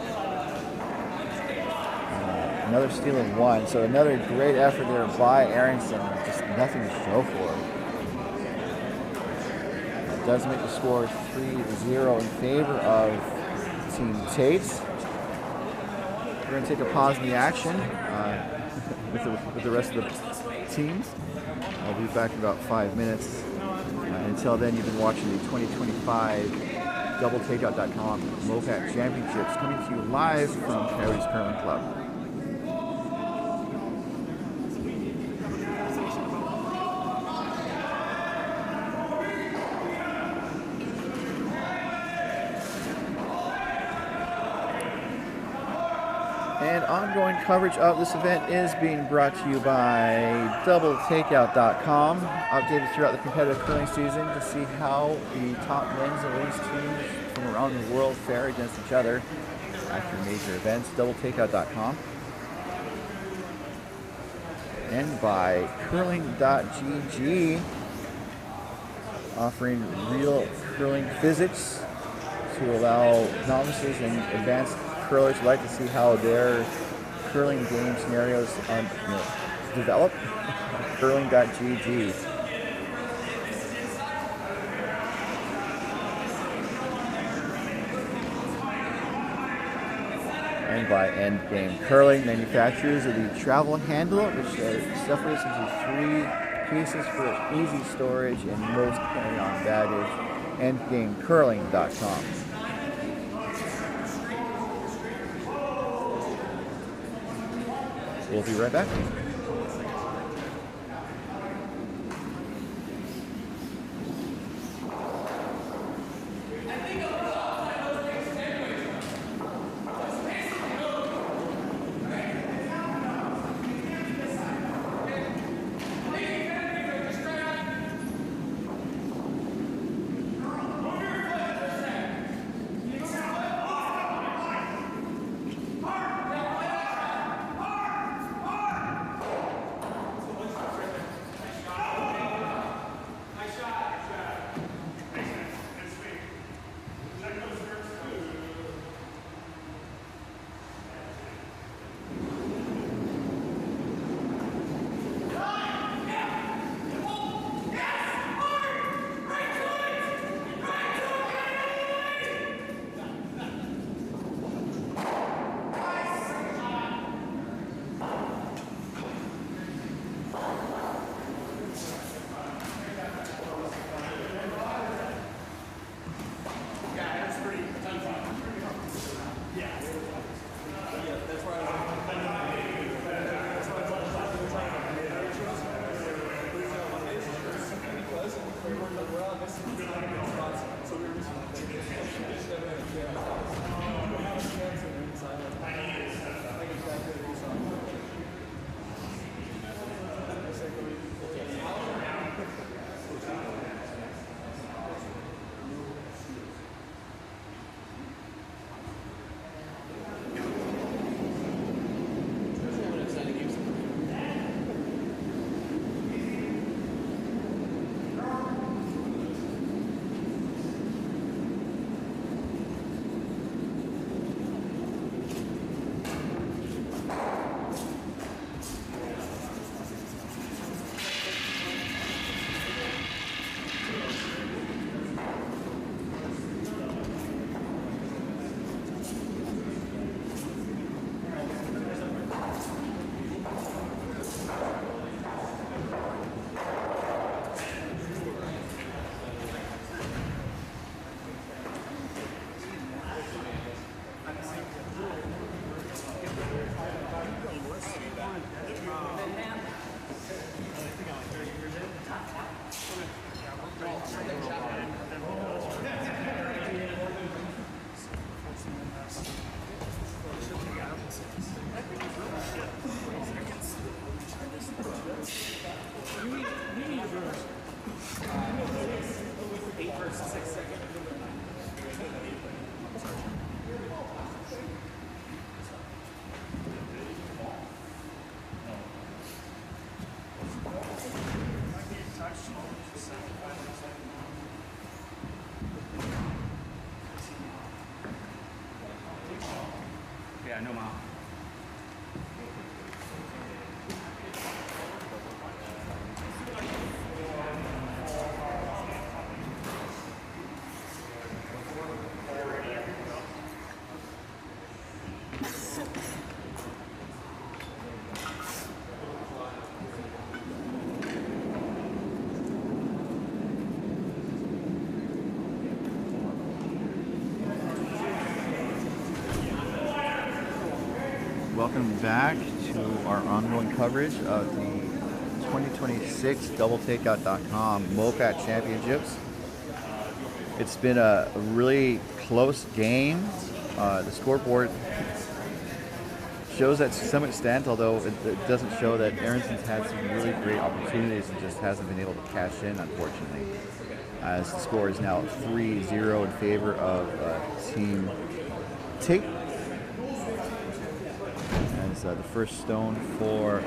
Another steal of 1. So another great effort there by Aronson. Just nothing to show for it. That does make the score 3-0 in favor of Team Tait. We're going to take a pause in the action with the rest of the teams. I'll be back in about 5 minutes. Until then, you've been watching the 2025 DoubleTakeout.com MoPac Championships coming to you live from Coyotes Curling Club. And ongoing coverage of this event is being brought to you by DoubleTakeout.com. Updated throughout the competitive curling season to see how the top men's and women's teams from around the world fare against each other after major events. DoubleTakeout.com. And by Curling.gg, offering real curling physics to allow novices and advanced curlers who like to see how their curling game scenarios develop. Curling.gg. And by Endgame Curling, manufacturers of the travel handle, which separates into 3 pieces for easy storage and most carry-on baggage. EndgameCurling.com. We'll be right back. welcome back to our ongoing coverage of the 2026 DoubleTakeout.com MoPac Championships. It's been a really close game. The scoreboard shows that to some extent, although it doesn't show that Aronson's had some really great opportunities and just hasn't been able to cash in, unfortunately. As the score is now 3-0 in favor of Team Tait. As the first stone for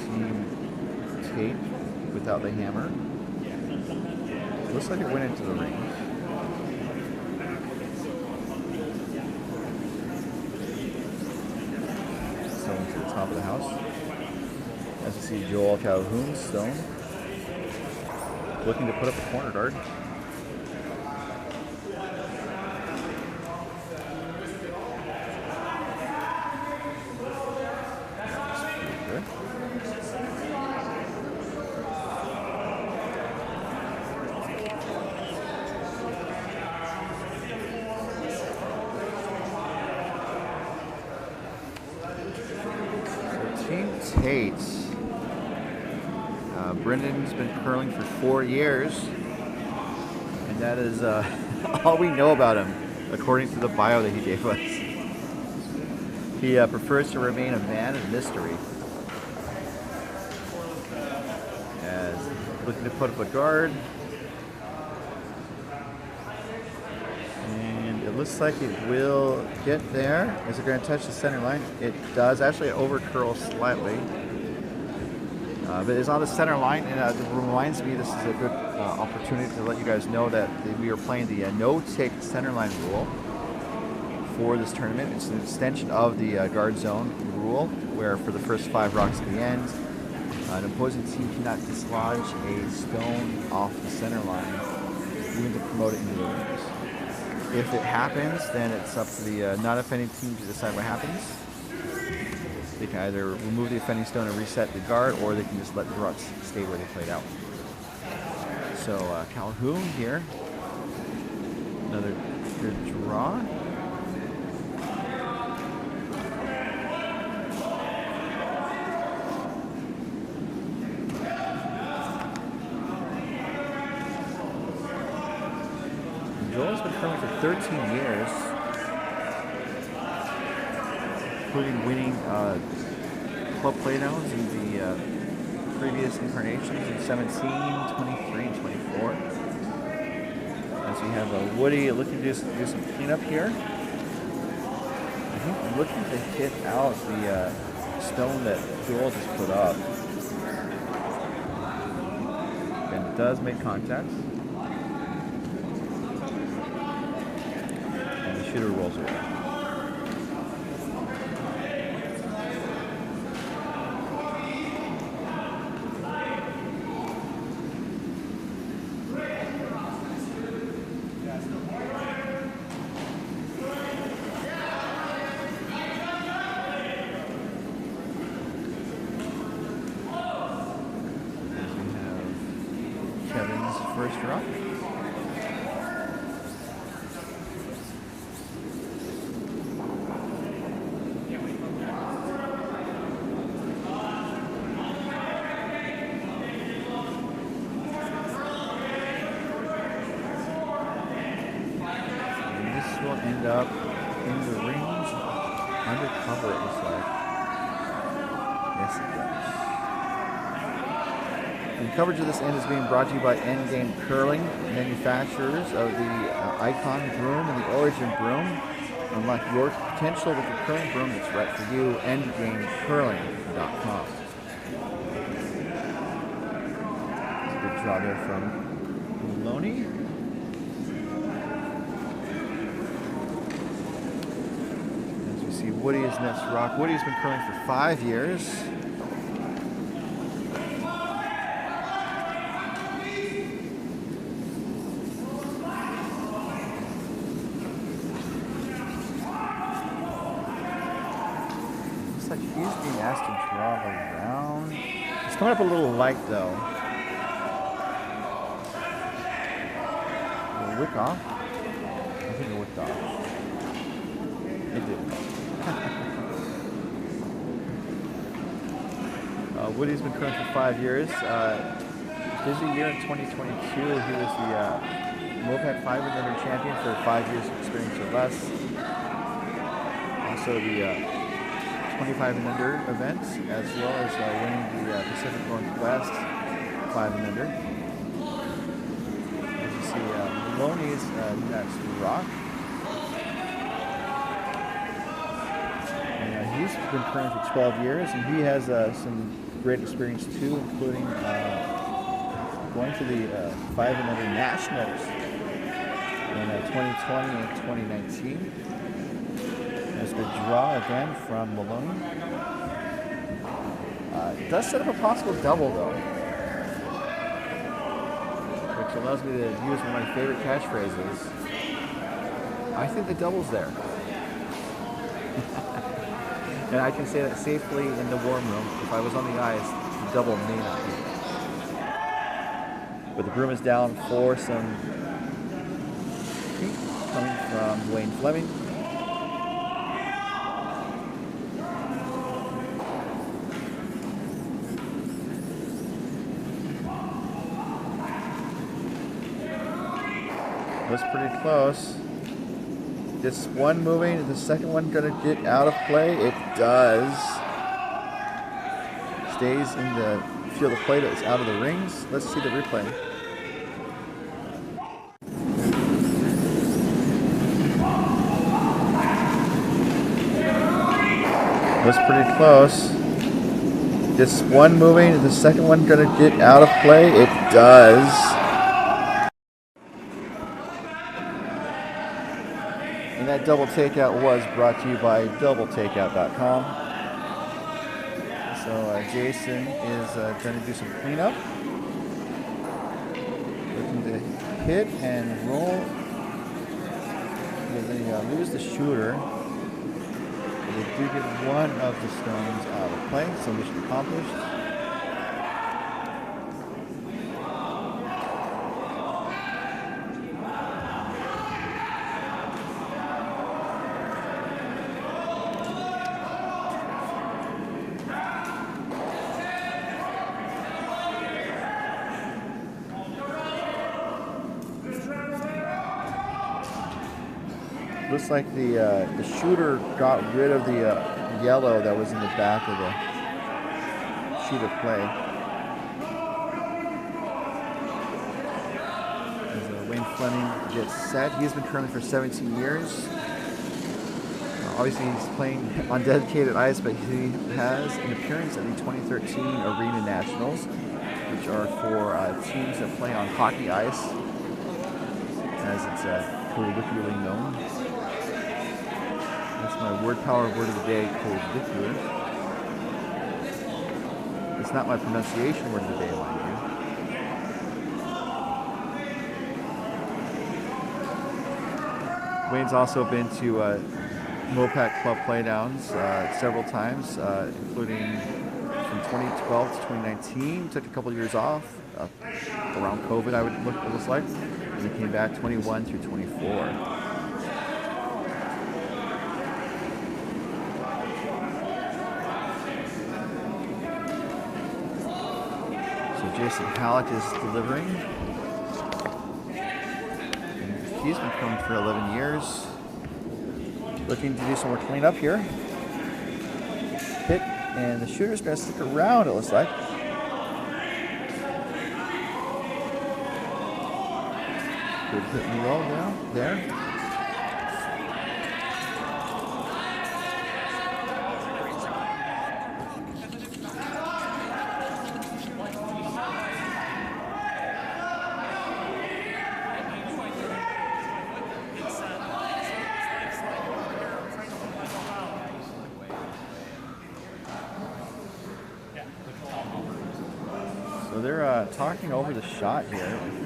Team Tait without the hammer. Looks like it went into the ring. Stone to the top of the house. As you see, Joel Calhoun's stone. Looking to put up a corner guard. Team Tait. Brendan's been curling for 4 years, and that is all we know about him, according to the bio that he gave us. He prefers to remain a man of mystery. As looking to put up a guard. And it looks like it will get there. Is it going to touch the center line? It does. Actually, it overcurls slightly. But it's on the center line, and it reminds me this is a good opportunity to let you guys know that we are playing the no-take center line rule for this tournament. It's an extension of the guard zone rule, where for the first 5 rocks at the end, an opposing team cannot dislodge a stone off the center line, even to promote it into the rings. If it happens, then it's up to the not-offending team to decide what happens. They can either remove the offending stone and reset the guard, or they can just let the rocks stay where they played out. So Calhoun here, another good draw. Joel's been curling for 13 years. Including winning club playdowns in the previous incarnations in 17, 23, and 24. As we have Woody looking to do some cleanup here. I think looking to hit out the stone that Joel just put up. And it does make contact. And the shooter rolls away. First drop. And this will end up in the rings undercover, it looks like. Yes, it does. The coverage of this end is being brought to you by Endgame Curling, manufacturers of the Icon Broom and the Origin Broom. Unlock your potential with the curling broom that's right for you. EndgameCurling.com. Good draw there from Maloney. As we see Woody's next rock. Woody's been curling for 5 years. He's being asked to draw around. It's coming up a little light though. Will it wick off? I think it wicked off. It did. Woody's been curling for 5 years. Busy year in 2022. He was the MoPac 500 champion for 5 years of experience or less. Also the 25 and under events, as well as winning the Pacific Northwest 5 and under. As you see, Maloney's next rock. And he's been curling for 12 years, and he has some great experience too, including going to the 5 and under nationals in 2020 and 2019. There's a draw again from Maloney. It does set up a possible double though, which allows me to use one of my favorite catchphrases. I think the double's there. And I can say that safely in the warm room. If I was on the ice, the double may not be. But the broom is down for some heat coming from Wayne Fleming. Was pretty close. This one moving, is the second one gonna get out of play? It does. Stays in the field of play that is out of the rings. Let's see the replay. Was pretty close. This one moving, is the second one gonna get out of play? It does. And that double takeout was brought to you by doubletakeout.com. So Jason is going to do some cleanup. Looking to hit and roll. They lose the shooter. They do get one of the stones out of play, so mission accomplished. Looks like the shooter got rid of the yellow that was in the back of the sheet of play. As Wayne Fleming gets set, he's been curling for 17 years. Obviously, he's playing on dedicated ice, but he has an appearance at the 2013 Arena Nationals, which are for teams that play on hockey ice, as it's colloquially known. That's my word power word of the day, colloquially. It's not my pronunciation word of the day, mind you. Wayne's also been to MoPac Club Playdowns several times, including from 2012 to 2019. Took a couple of years off, around COVID, it looks like. And he came back 21 through 24. Jason Halleck is delivering. And he's been coming for 11 years. Looking to do some more cleanup here. Hit, and the shooter's going to stick around, it looks like. Good hit and roll down there. So they're talking over the shot here with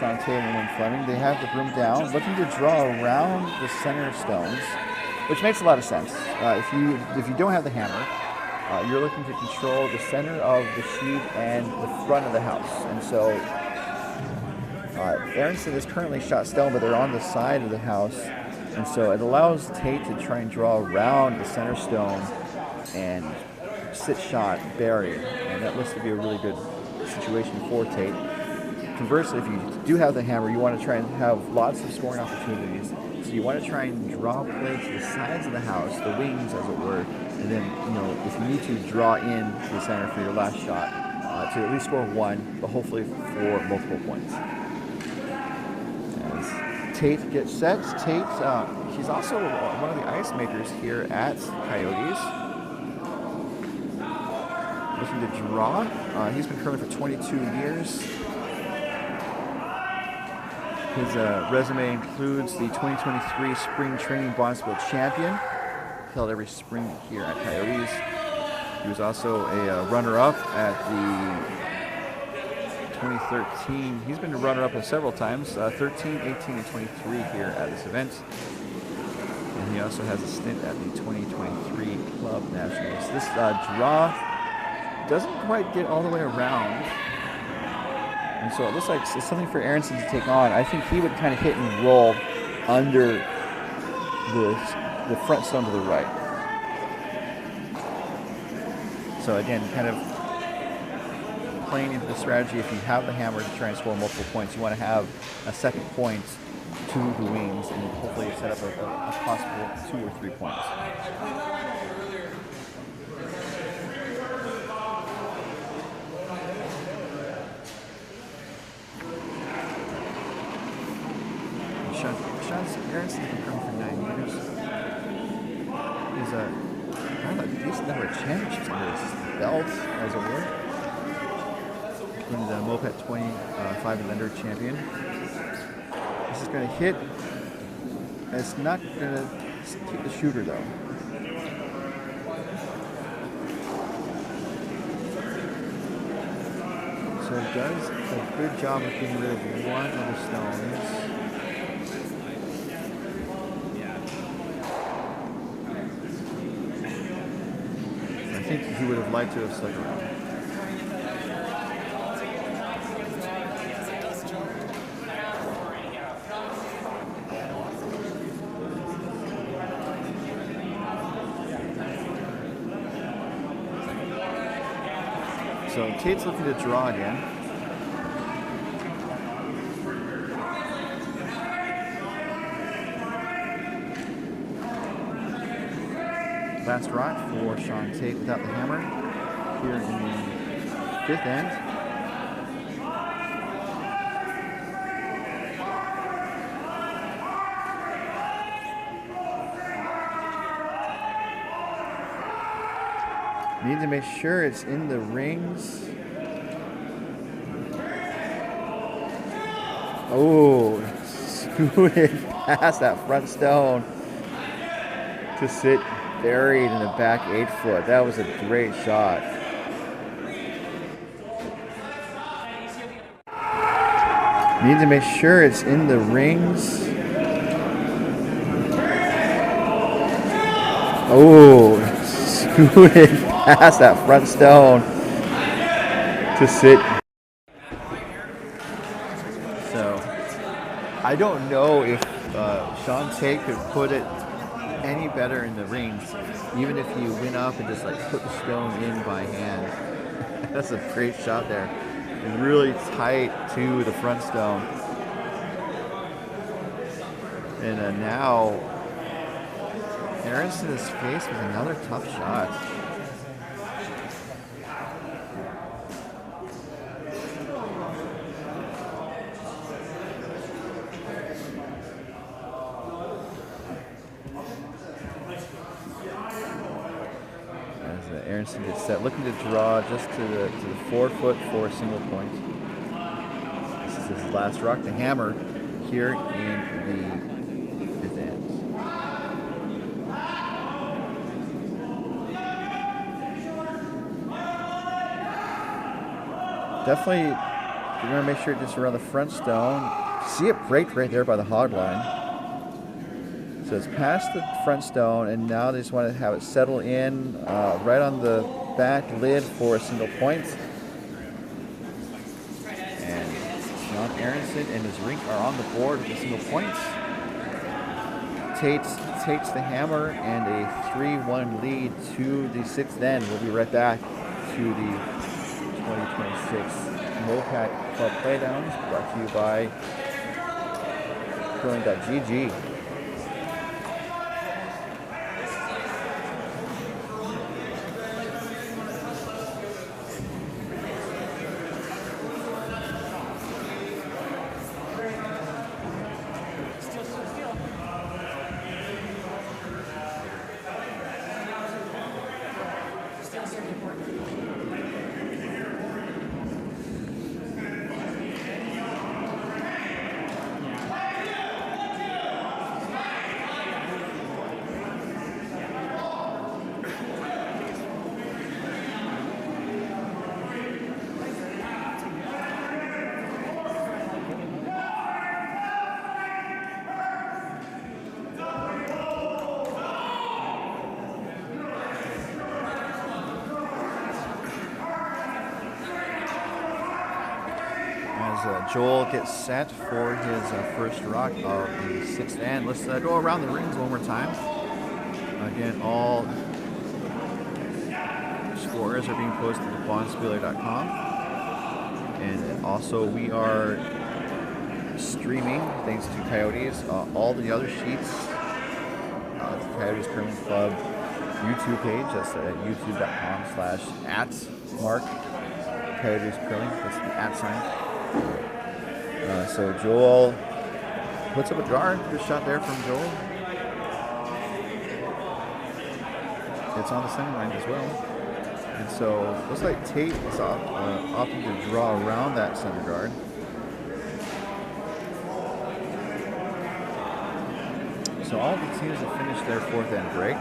Tait and Wayne Fleming. They have the broom down, looking to draw around the center stones, which makes a lot of sense. If you don't have the hammer, you're looking to control the center of the sheet and the front of the house. And so Aronson is currently shot stone, but they're on the side of the house. And so it allows Tait to try and draw around the center stone and sit shot, bury, and that looks to be a really good situation for Tait. Conversely, if you do have the hammer, you want to try and have lots of scoring opportunities. So you want to try and draw play to the sides of the house, the wings, as it were, and then, if you need to, draw in to the center for your last shot to at least score one, but hopefully for multiple points. As Tait gets set, Tait, he's also one of the ice makers here at Coyotes. Looking to draw. He's been curling for 22 years. His resume includes the 2023 Spring Training Bronzeville Champion, held every spring here at Coyotes. He was also a runner-up at the 2013. He's been a runner-up several times, 13, 18, and 23 here at this event. And he also has a stint at the 2023 Club Nationals. This draw doesn't quite get all the way around. And so it looks like it's something for Aronson to take on. I think he would kind of hit and roll under the front stone to the right. So again, kind of playing into the strategy, if you have the hammer to try and score multiple points, you want to have a second point to the wings and hopefully set up a possible 2 or 3 points. Aronson has been playing for 9 years. He's a decent number of championships under his belt, as it were. Including the MoPac 25 and under champion. This is going to hit. It's not going to keep the shooter, though. So it does a good job of getting rid of one of the stones. I think he would have liked to have stuck around. So Tait's looking to draw again. Last rock for Sean Tait without the hammer here in the 5th end. Need to make sure it's in the rings. Oh, scooted past that front stone to sit buried in the back 8 foot. That was a great shot. Need to make sure it's in the rings. Oh, scooted past that front stone to sit. So, I don't know if Sean Tait could put it any better in the rings, even if you went up and just like put the stone in by hand. That's a great shot there. Really tight to the front stone. And now Aronson is faced with another tough shot. Aronson gets set, looking to draw just to the 4 foot for a single point. This is his last rock, the hammer, here in the 5th end. Definitely, you're going to make sure it gets around the front stone. See it break right there by the hog line. So it's past the front stone, and now they just want to have it settle in right on the back lid for a single point. And Sean Aronson and his rink are on the board with a single point. Tait takes the hammer and a 3-1 lead to the 6th end. We'll be right back to the 2026 MoPac Club Playdowns, brought to you by curling.gg. Joel gets set for his first rock of the 6th end. Let's go around the rings one more time. Again, all scores are being posted at bonspieler.com. And also we are streaming, thanks to Coyotes, all the other sheets. The Coyotes Curling Club YouTube page. That's youtube.com/@Mark Coyotes Curling. That's the @ sign. So Joel puts up a guard. Good shot there from Joel. It's on the center line as well. And so looks like Tait is opting to draw around that center guard. So all the teams have finished their 4th end break.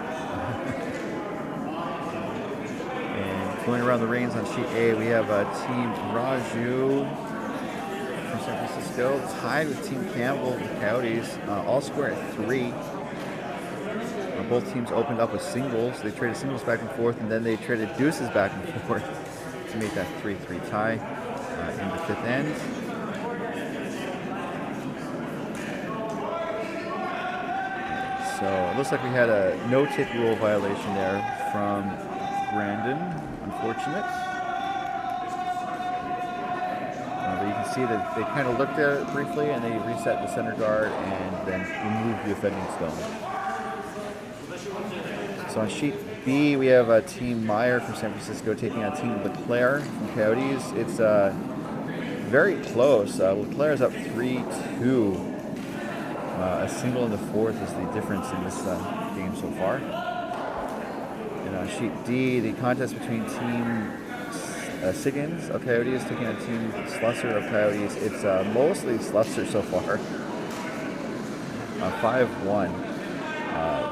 And going around the reins on sheet A, we have Team Raju from San Francisco, tied with Team Campbell and Coyotes, all square at 3. Both teams opened up with singles. They traded singles back and forth, and then they traded deuces back and forth to make that 3-3 tie in the 5th end. So it looks like we had a no-tip rule violation there from Brandon. Unfortunate. But you can see that they kind of looked at it briefly and they reset the center guard and then removed the offending stone. So on sheet B, we have Team Meyer from San Francisco taking on Team LeClaire from Coyotes. It's very close. LeClaire is up 3-2. A single in the 4th is the difference in this game so far. And on sheet D, the contest between Team Siggins of Coyotes taking on Team Slusser of Coyotes. It's mostly Slusser so far. 5-1.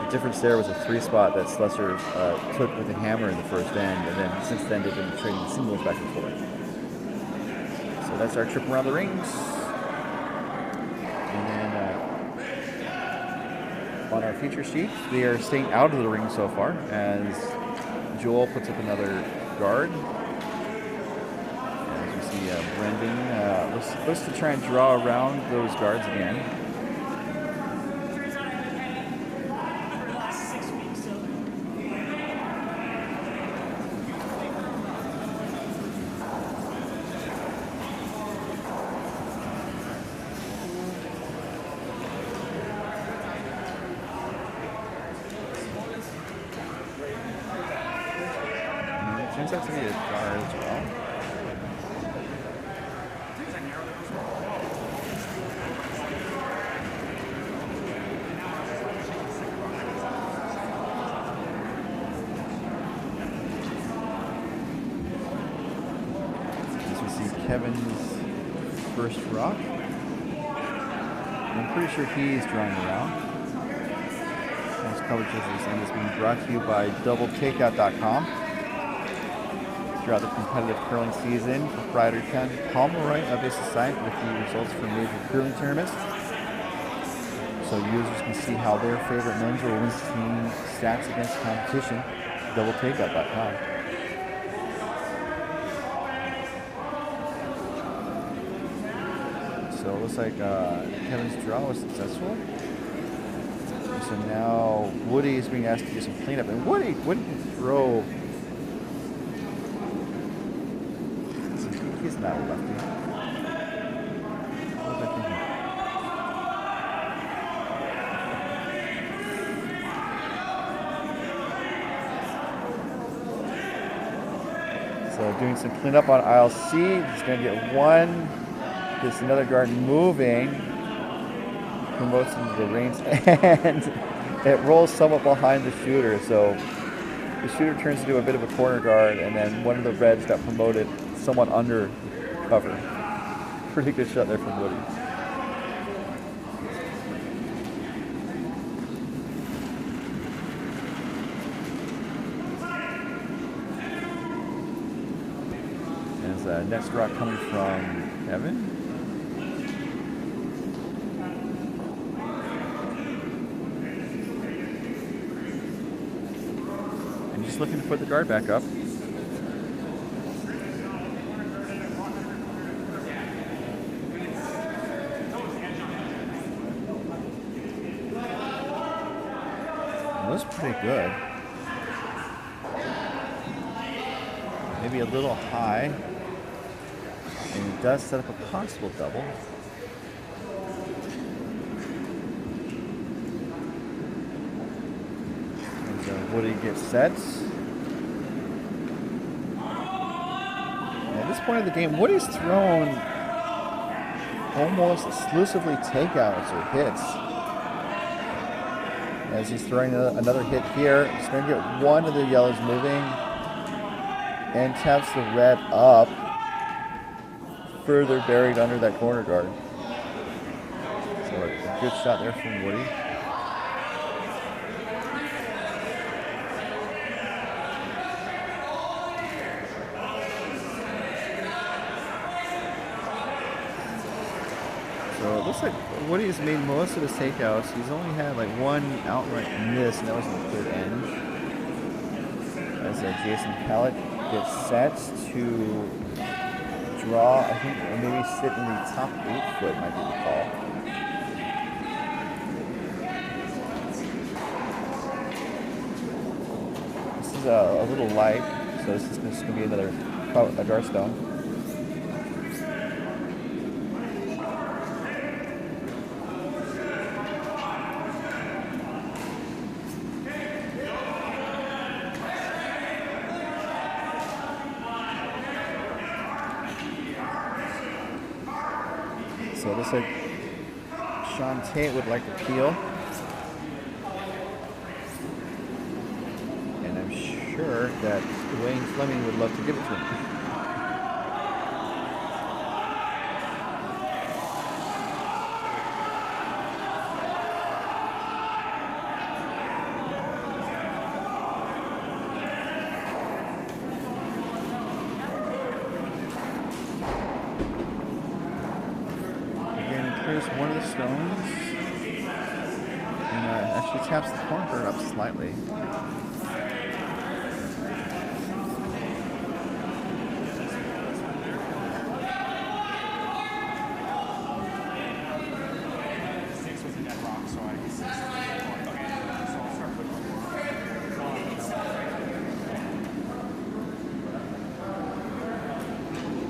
The difference there was a 3-spot that Slusser took with a hammer in the 1st end, and then since then they've been trading singles back and forth. So that's our trip around the rings. And then on our feature sheet, they are staying out of the ring so far as Joel puts up another guard. As you see, Brendan looks to try and draw around those guards again. Turns out to be a guard as well. As we see Kevin's first rock. I'm pretty sure he's drawing around. This coverage of this end is being brought to you by doubletakeout.com. Throughout the competitive curling season, proprietor Ken Pomeroy updates the site with the results from major curling tournaments, so users can see how their favorite men's or women's team stacks against competition. doubletakeout.com. So it looks like Kevin's draw was successful. So So now Woody is being asked to do some cleanup. And Woody can throw. He's not a lefty. What was I thinking? So doing some cleanup on aisle C. He's going to get one. Gets another guard moving. Promotes into the reins. And it rolls somewhat behind the shooter. So the shooter turns into a bit of a corner guard. And then one of the Reds got promoted somewhat under cover. Pretty good shot there from Woody. Next rock coming from Evan. And just looking to put the guard back up. It was pretty good. Maybe a little high. And it does set up a possible double. And Woody gets sets. And at this point of the game, Woody's thrown almost exclusively takeouts or hits. As he's throwing another hit here, he's going to get one of the yellows moving and taps the red up. Further buried under that corner guard. So a good shot there from Woody. So it looks like Woody's made most of his takeouts. He's only had like one outright miss, and that was in the third end. As Jason Pallett gets set to draw, I think, or maybe sit in the top 8 foot might be the call. This is a little light, so this is going to be another a dart stone. So it looks like Sean Tait would like to peel. And I'm sure that Wayne Fleming would love to give it to him. One of the stones and actually taps the corner guard up slightly.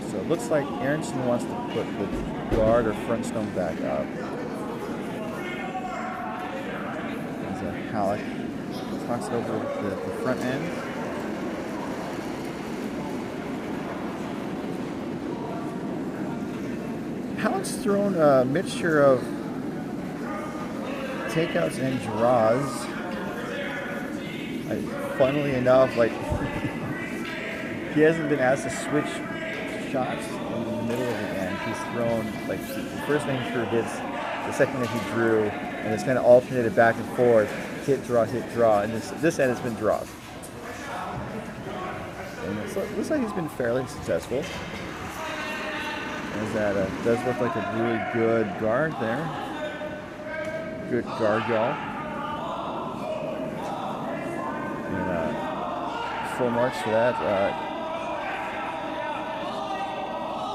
So it looks like Aronson wants to put the guard or front stone back up. As Halleck talks it over the front end. Halleck's thrown a mixture of takeouts and draws. Funnily enough, like he hasn't been asked to switch shots in the middle of the end. He's thrown, like, the first thing he threw hits, the second that he drew, and it's kind of alternated back and forth, hit, draw, and this end has been draws. And it looks like he's been fairly successful. As that does look like a really good guard there. Good guard, y'all. And full marks for that.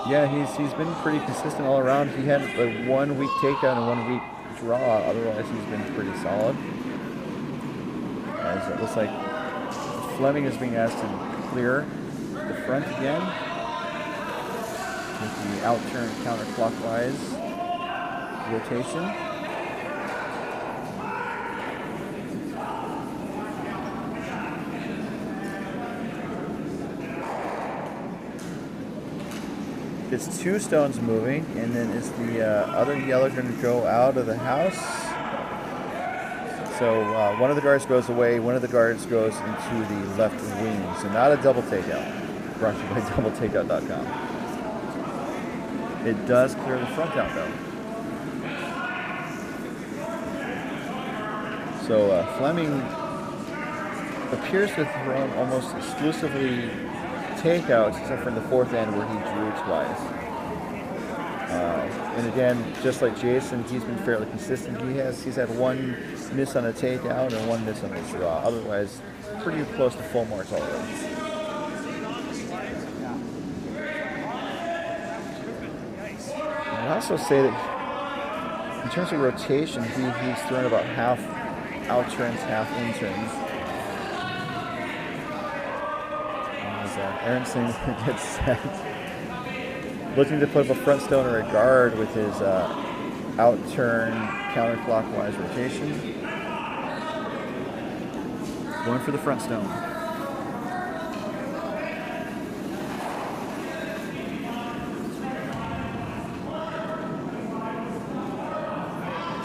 Yeah, he's been pretty consistent all around. He had a 1 week takeout and 1 week draw. Otherwise, he's been pretty solid. So it looks like Fleming is being asked to clear the front again with the outturn counterclockwise rotation. It's two stones moving, and then is the other yellow going to go out of the house? So one of the guards goes away, one of the guards goes into the left wing. So not a double takeout, brought to you by doubletakeout.com. It does clear the front out though. So Fleming appears to have thrown almost exclusively takeouts, except for in the fourth end where he drew twice. And again, just like Jason, he's been fairly consistent. He's had one miss on a takeout and one miss on a draw. Otherwise, pretty close to full marks already. I'd also say that in terms of rotation, he's thrown about half out-turns, half in-turns. Aronson gets set. Looking to put up a front stone or a guard with his out-turn counterclockwise rotation. Going for the front stone.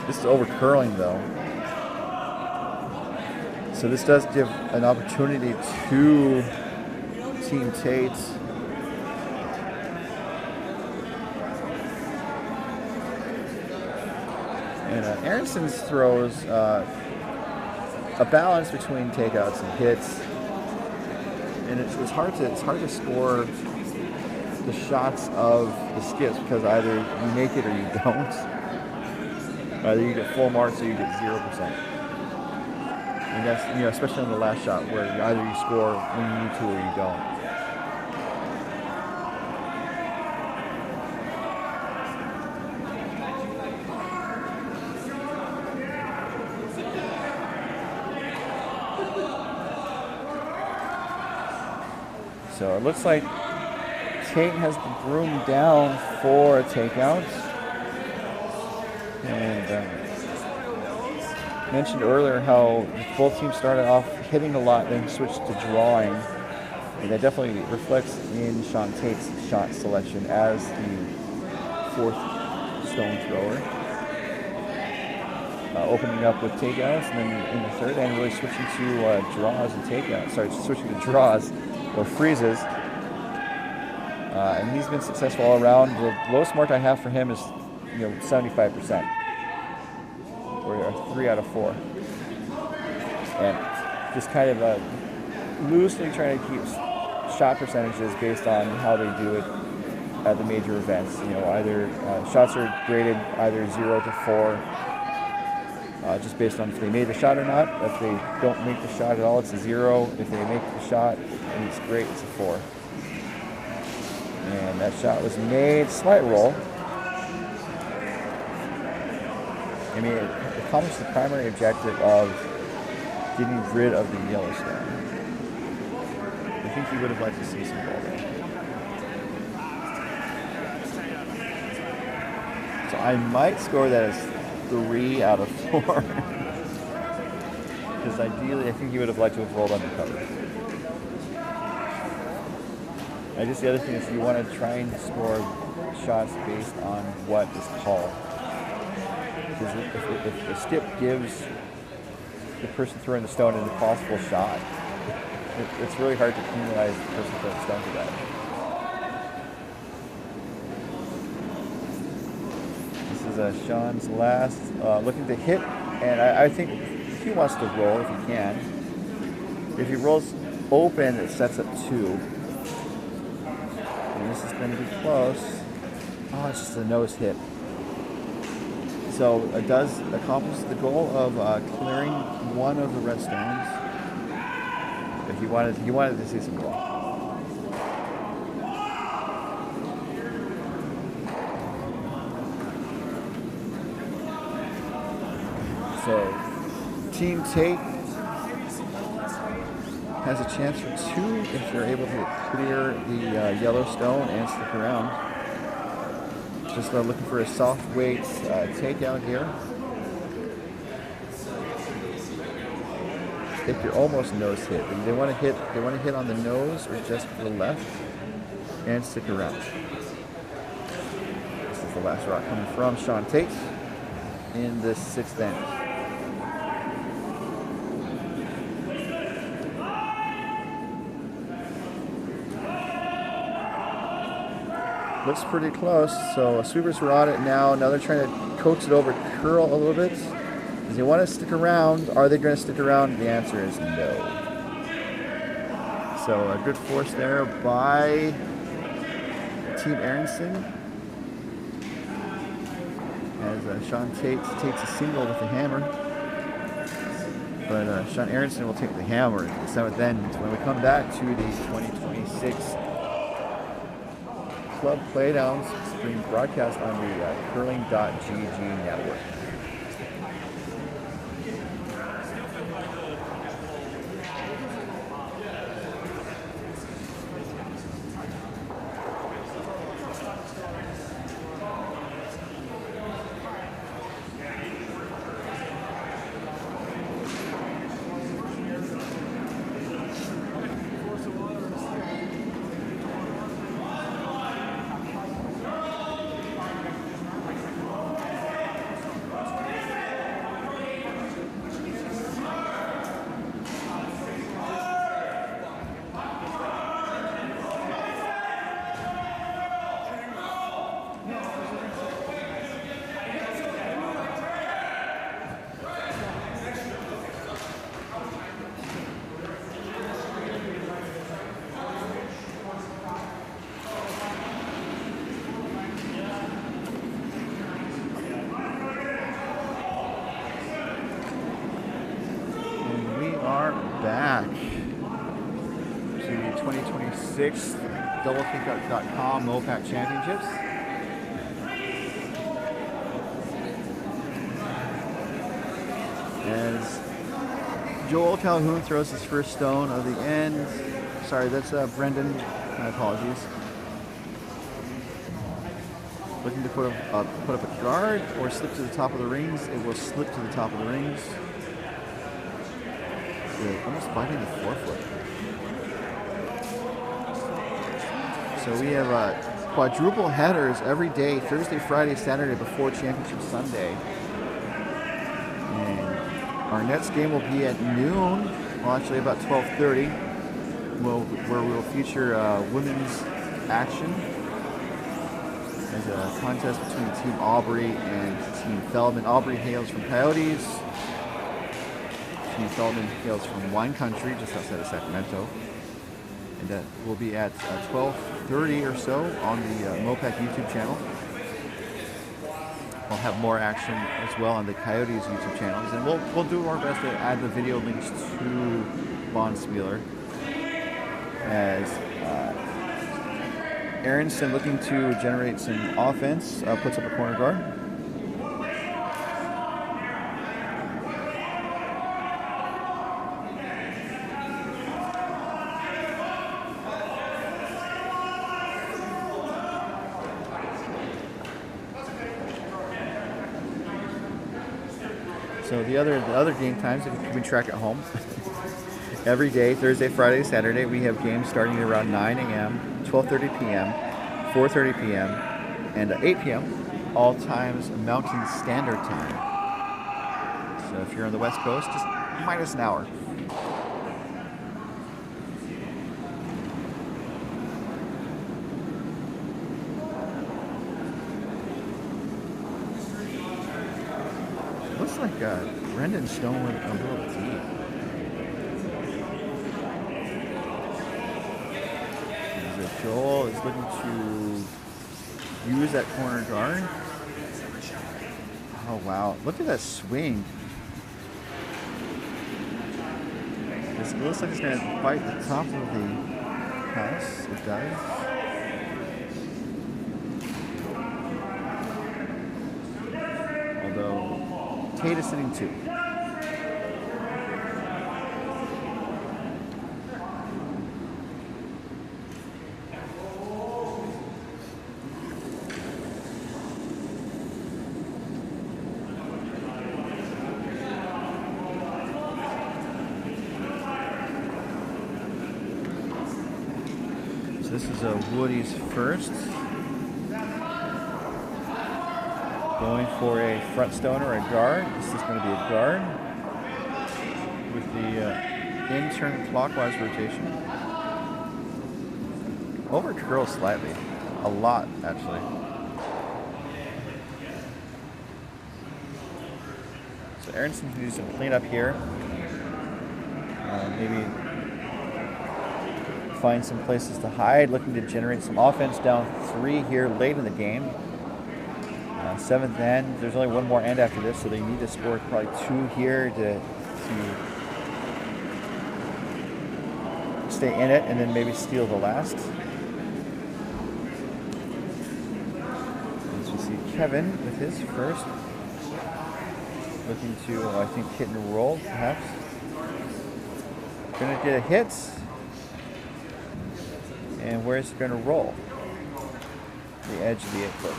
This is over curling though. So this does give an opportunity to Team Tait. And Aronson's throws a balance between takeouts and hits, and it's hard to score the shots of the skips because either you make it or you don't. Either you get full marks or you get 0%. And that's, especially on the last shot where either you score when you need to or you don't. So it looks like Tait has the broom down for a takeout. And mentioned earlier how both teams started off hitting a lot, then switched to drawing. And that definitely reflects in Sean Tait's shot selection as the fourth stone thrower. Opening up with takeouts, and then in the third end really switching to draws and takeouts. Sorry, switching to draws or freezes. And he's been successful all around. The lowest mark I have for him is 75%. Or 3 out of 4. And just kind of loosely trying to keep shot percentages based on how they do it at the major events. Either shots are graded either 0 to 4, just based on if they made the shot or not. If they don't make the shot at all, it's a 0. If they make the shot and it's great, it's a 4. And that shot was made, slight roll. I mean, it accomplished the primary objective of getting rid of the yellow stone. I think he would have liked to see some ball there. So I might score that as 3 out of 4. Because ideally, I think he would have liked to have rolled undercover. I guess the other thing is you want to try and score shots based on what is called. Because if the skip gives the person throwing the stone an impossible shot, it's really hard to penalize the person throwing the stone for that. This is Sean's last, looking to hit, and I think he wants to roll if he can. If he rolls open, it sets up 2. And this is going to be close. Oh, it's just a nose hit. So it does accomplish the goal of clearing one of the red stones. But he wanted to see some ball. So Team Tait has a chance for 2 if you're able to clear the yellow stone and stick around. Just looking for a soft weight takeout here. If you're almost nose hit, but they want to hit on the nose or just to the left and stick around. This is the last rock coming from Sean Tait in the 6th inning. Looks pretty close, so sweepers were on it now. Now they're trying to coax it over, curl a little bit. Does he want to stick around? Are they going to stick around? The answer is no. So a good force there by Team Aronson. As Sean Tait takes a single with the hammer. But Sean Aronson will take the hammer at the 7th end when we come back to the 2026 Club Playdowns stream broadcast on the curling.gg network. Back to the 2026 DoubleKickout.com MoPac Championships. As Joel Calhoun throws his first stone of the end. Sorry, that's Brendan. My apologies. Looking to put up a guard or slip to the top of the rings. It will slip to the top of the rings. Almost biting the forefoot. So we have quadruple headers every day, Thursday, Friday, Saturday before Championship Sunday. And our next game will be at noon, well actually about 12:30, where we'll feature women's action as a contest between Team Aubrey and Team Feldman. Aubrey hails from Coyotes. Team Feldman hails from Wine Country, just outside of Sacramento. And that will be at 12:30 or so on the MoPac YouTube channel. We'll have more action as well on the Coyotes YouTube channels. And we'll do our best to add the video links to Bonspieler. As Aronson, looking to generate some offense, puts up a corner guard. So the other game times, if you can track at home, every day, Thursday, Friday, Saturday, we have games starting around 9 a.m., 12:30 p.m., 4:30 p.m., and 8 p.m., all times Mountain Standard Time. So if you're on the West Coast, just minus an hour. Looks like Brendan Stone went a little deep. Joel is looking to use that corner guard. Oh wow, look at that swing. It looks like it's going to bite the top of the house. It does. Although Tait is sitting 2. this is a Woody's first. Going for a front stone or a guard. This is going to be a guard with the in-turn clockwise rotation. Over curl slightly. A lot, actually. So Aronson can do some cleanup here. Maybe find some places to hide, looking to generate some offense down 3 here late in the game. 7th end, there's only one more end after this, so they need to score probably 2 here to stay in it and then maybe steal the last. As we see Kevin with his first, looking to, I think, hit and roll perhaps. Gonna get a hit. And where's it gonna roll? The edge of the 8-foot.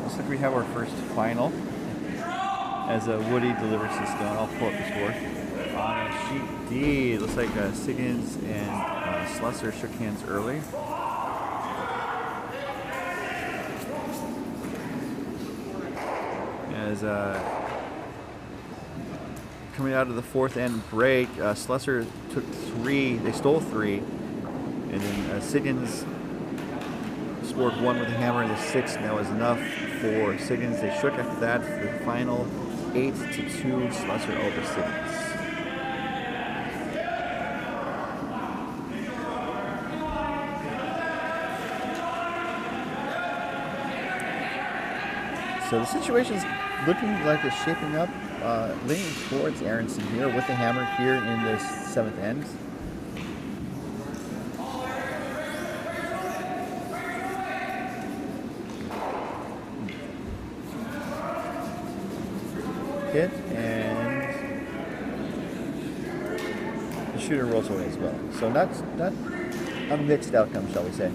Looks like we have our first final. As Woody delivers the stone, I'll pull up the score. On sheet D, it looks like Siggins and Slesser shook hands early. As coming out of the 4th end break, Slesser took 3, they stole 3, and then Siggins scored 1 with a hammer in the 6th, and that was enough for Siggins. They shook after that for the final 8-2 Slesser over Siggins. So the situation's looking like it's shaping up, leaning towards Aronson here with the hammer here in this 7th end. Hit, and the shooter rolls away as well. So not a mixed outcome, shall we say.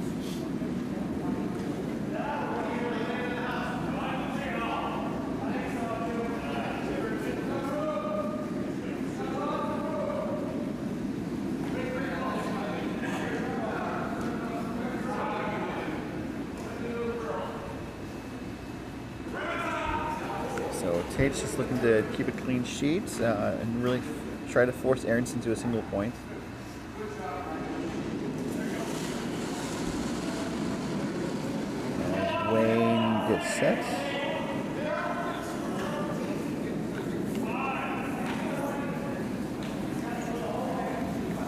So Tait's just looking to keep a clean sheet and really try to force Aronson to a single point. As Wayne gets set.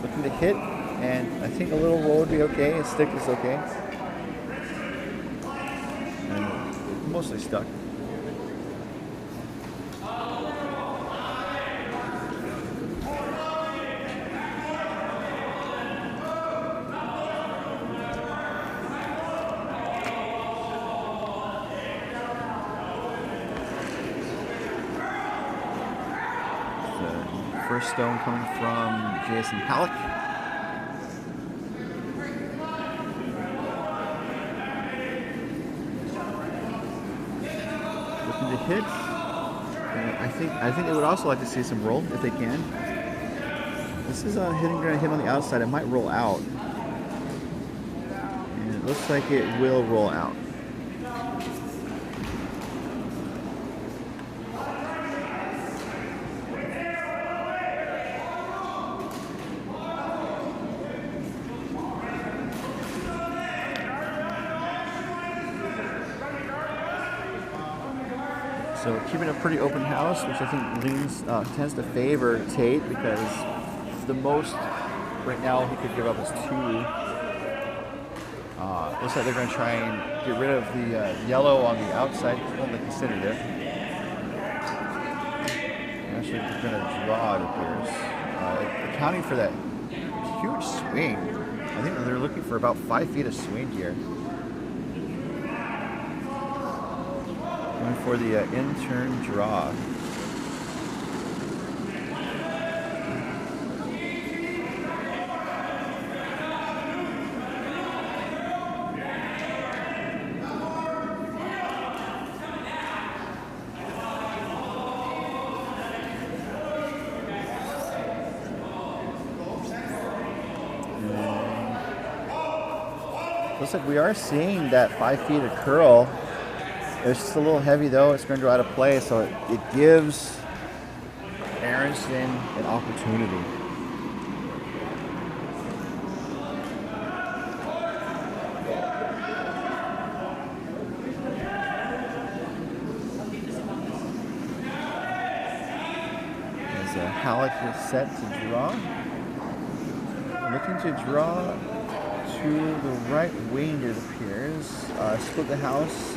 Looking to hit, and I think a little roll would be okay. A stick is okay. And mostly stuck. First stone coming from Jason Halleck. Looking to hit. And I think they would also like to see some roll if they can. This is going to hit on the outside. It might roll out. And it looks like it will roll out. So keeping a pretty open house, which I think tends to favor Tait, because the most right now he could give up is 2. Looks like they're going to try and get rid of the yellow on the outside when they considered it. Actually, they're going to draw, it appears. Accounting for that huge swing, I think they're looking for about 5 feet of swing here. Going for the in-turn draw. Looks like we are seeing that 5 feet of curl. It's just a little heavy though. It's going to go out of play, so it gives Aronson an opportunity. As Halleck is set to draw. Looking to draw to the right wing, it appears. Split the house.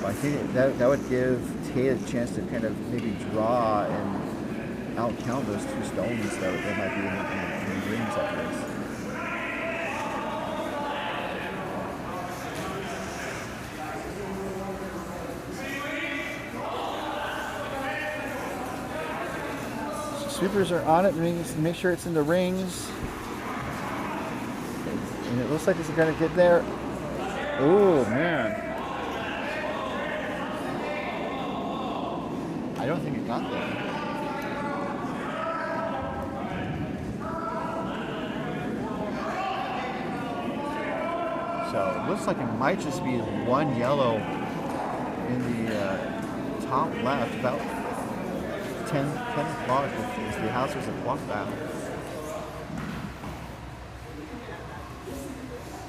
I think that would give Tait a chance to kind of maybe draw and out-count those 2 stones that might be in the rings after this. So sweepers are on it, make sure it's in the rings. And it looks like it's going to get there. Oh, man. I don't think it got there. So it looks like it might just be 1 yellow in the top left, about 10 o'clock if the house was a clock battle.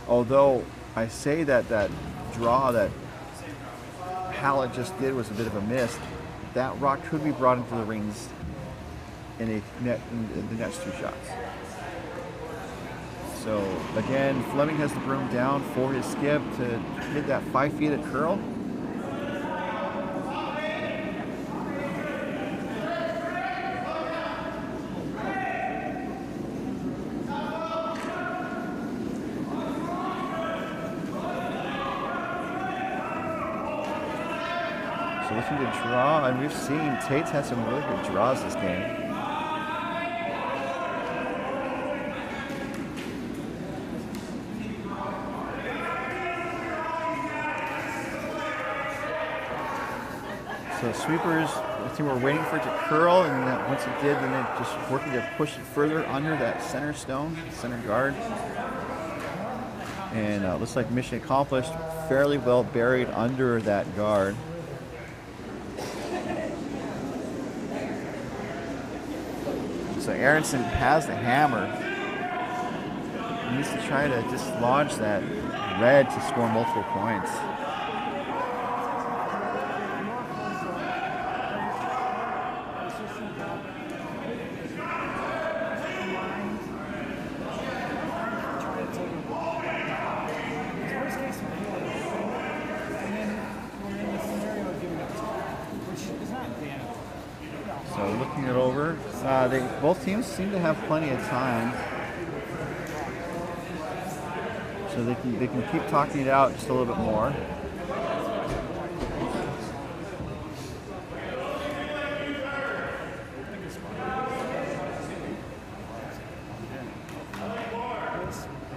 Although I say that draw that Halleck just did was a bit of a miss, that rock could be brought into the rings in the next 2 shots. So again, Fleming has the broom down for his skip to hit that 5 feet of curl. So looking to draw, and we've seen Tait's had some really good draws this game. So sweepers, I think we're waiting for it to curl, and then once it did, then it just working to push it further under that center stone, center guard. And looks like mission accomplished, fairly well buried under that guard. So Aronson has the hammer. He needs to try to dislodge that red to score multiple points. So looking it over, both teams seem to have plenty of time, so they can keep talking it out just a little bit more.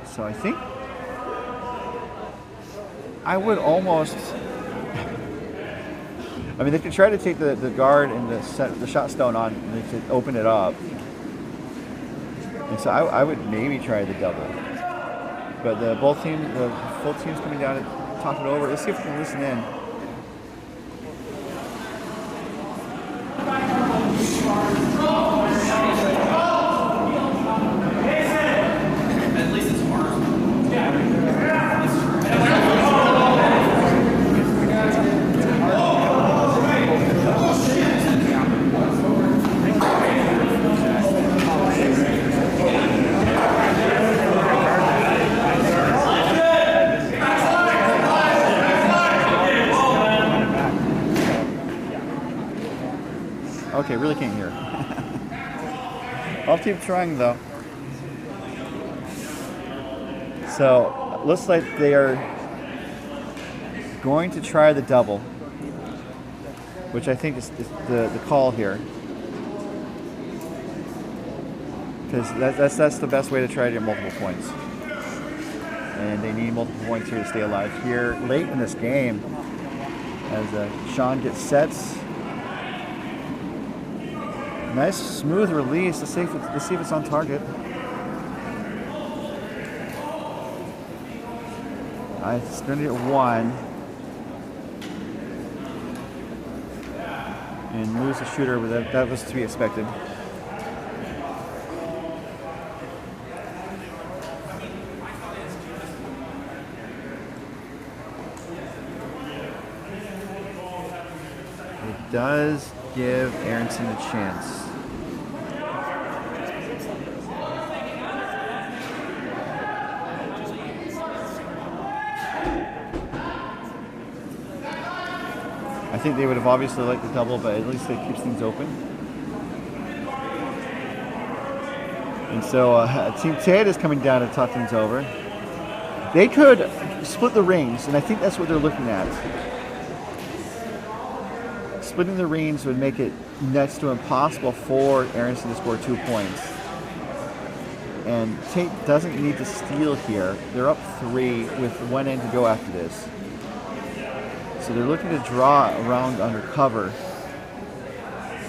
So I think I would almost. I mean, they could try to take the guard and the shot stone on, and they could open it up. And so I would maybe try the double. But the full team's coming down and talk it over. Let's see if we can listen in. Okay, really can't hear. I'll keep trying though. So, looks like they are going to try the double, which I think is the call here. Because that's the best way to try to get multiple points. And they need multiple points here to stay alive here late in this game. As Sean gets sets. Nice smooth release. Let's see if it's on target. It's going to get 1. And lose the shooter, but that was to be expected. It does give Aronson a chance. I think they would have obviously liked the double, but at least it keeps things open. And so Team Tait is coming down to talk things over. They could split the rings, and I think that's what they're looking at. Splitting the rings would make it next to impossible for Aronson to score 2 points. And Tait doesn't need to steal here. They're up 3 with 1 end to go after this. So they're looking to draw around under cover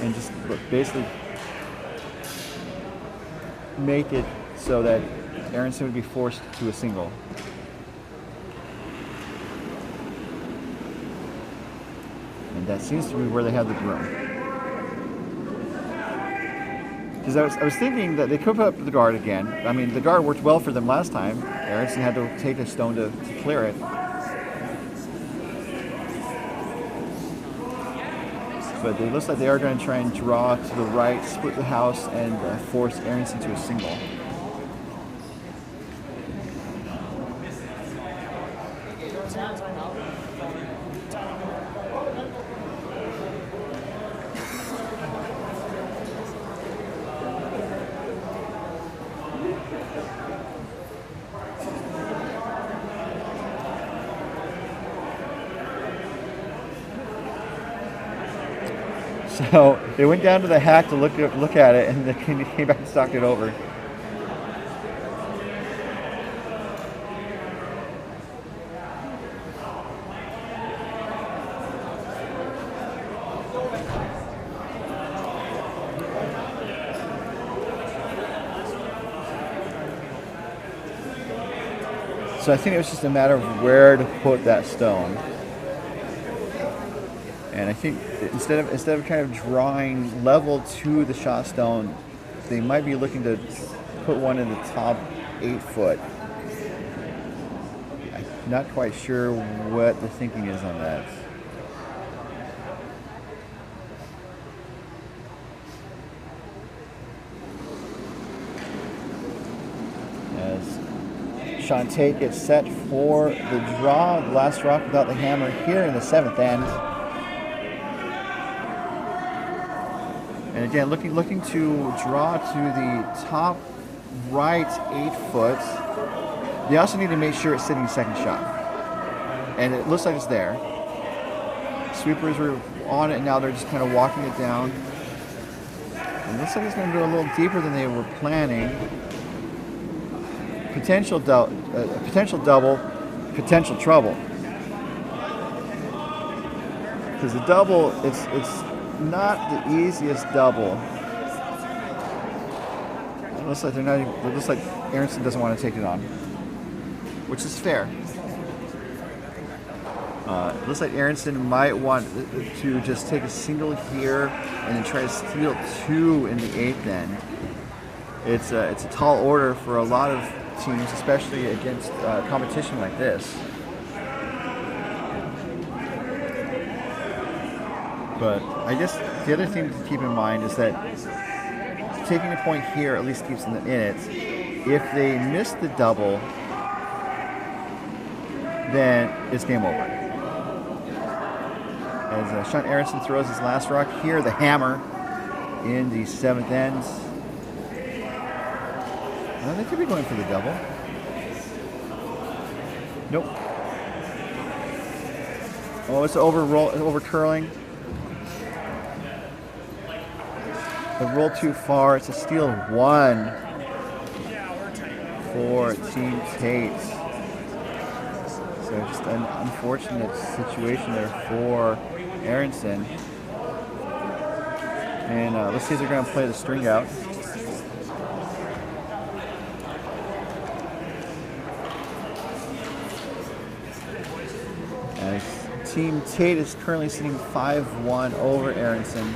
and just basically make it so that Aronson would be forced to a single. And that seems to be where they have the room. Because I was thinking that they could put up the guard again. I mean, the guard worked well for them last time. Aronson had to take a stone to clear it. But it looks like they are going to try and draw to the right, split the house, and force Aronson to a single. So they went down to the hack to look at it, and they came back and stalked it over. So I think it was just a matter of where to put that stone. And I think instead of kind of drawing level to the shot stone, they might be looking to put one in the top 8 foot. I'm not quite sure what the thinking is on that. As Tait gets set for the draw, the last rock without the hammer here in the 7th end. And again, looking to draw to the top right 8 foot. They also need to make sure it's sitting second shot. And it looks like it's there. Sweepers are on it now, they're just kind of walking it down. It looks like it's going to go a little deeper than they were planning. Potential double, potential trouble. Because the double, it's not the easiest double. It looks like it looks like Aronson doesn't want to take it on, which is fair. It looks like Aronson might want to just take a single here and then try to steal 2 in the 8th end. It's a tall order for a lot of teams, especially against competition like this. But I guess the other thing to keep in mind is that taking a point here at least keeps them in it. If they miss the double, then it's game over. As Aronson throws his last rock here, the hammer in the 7th end. Well, they could be going for the double. Nope. Oh, it's over curling. The roll too far. It's a steal of 1 for Team Tait. So just an unfortunate situation there for Aronson. And let's see if they're going to play the string out. Team Tait is currently sitting 5-1 over Aronson.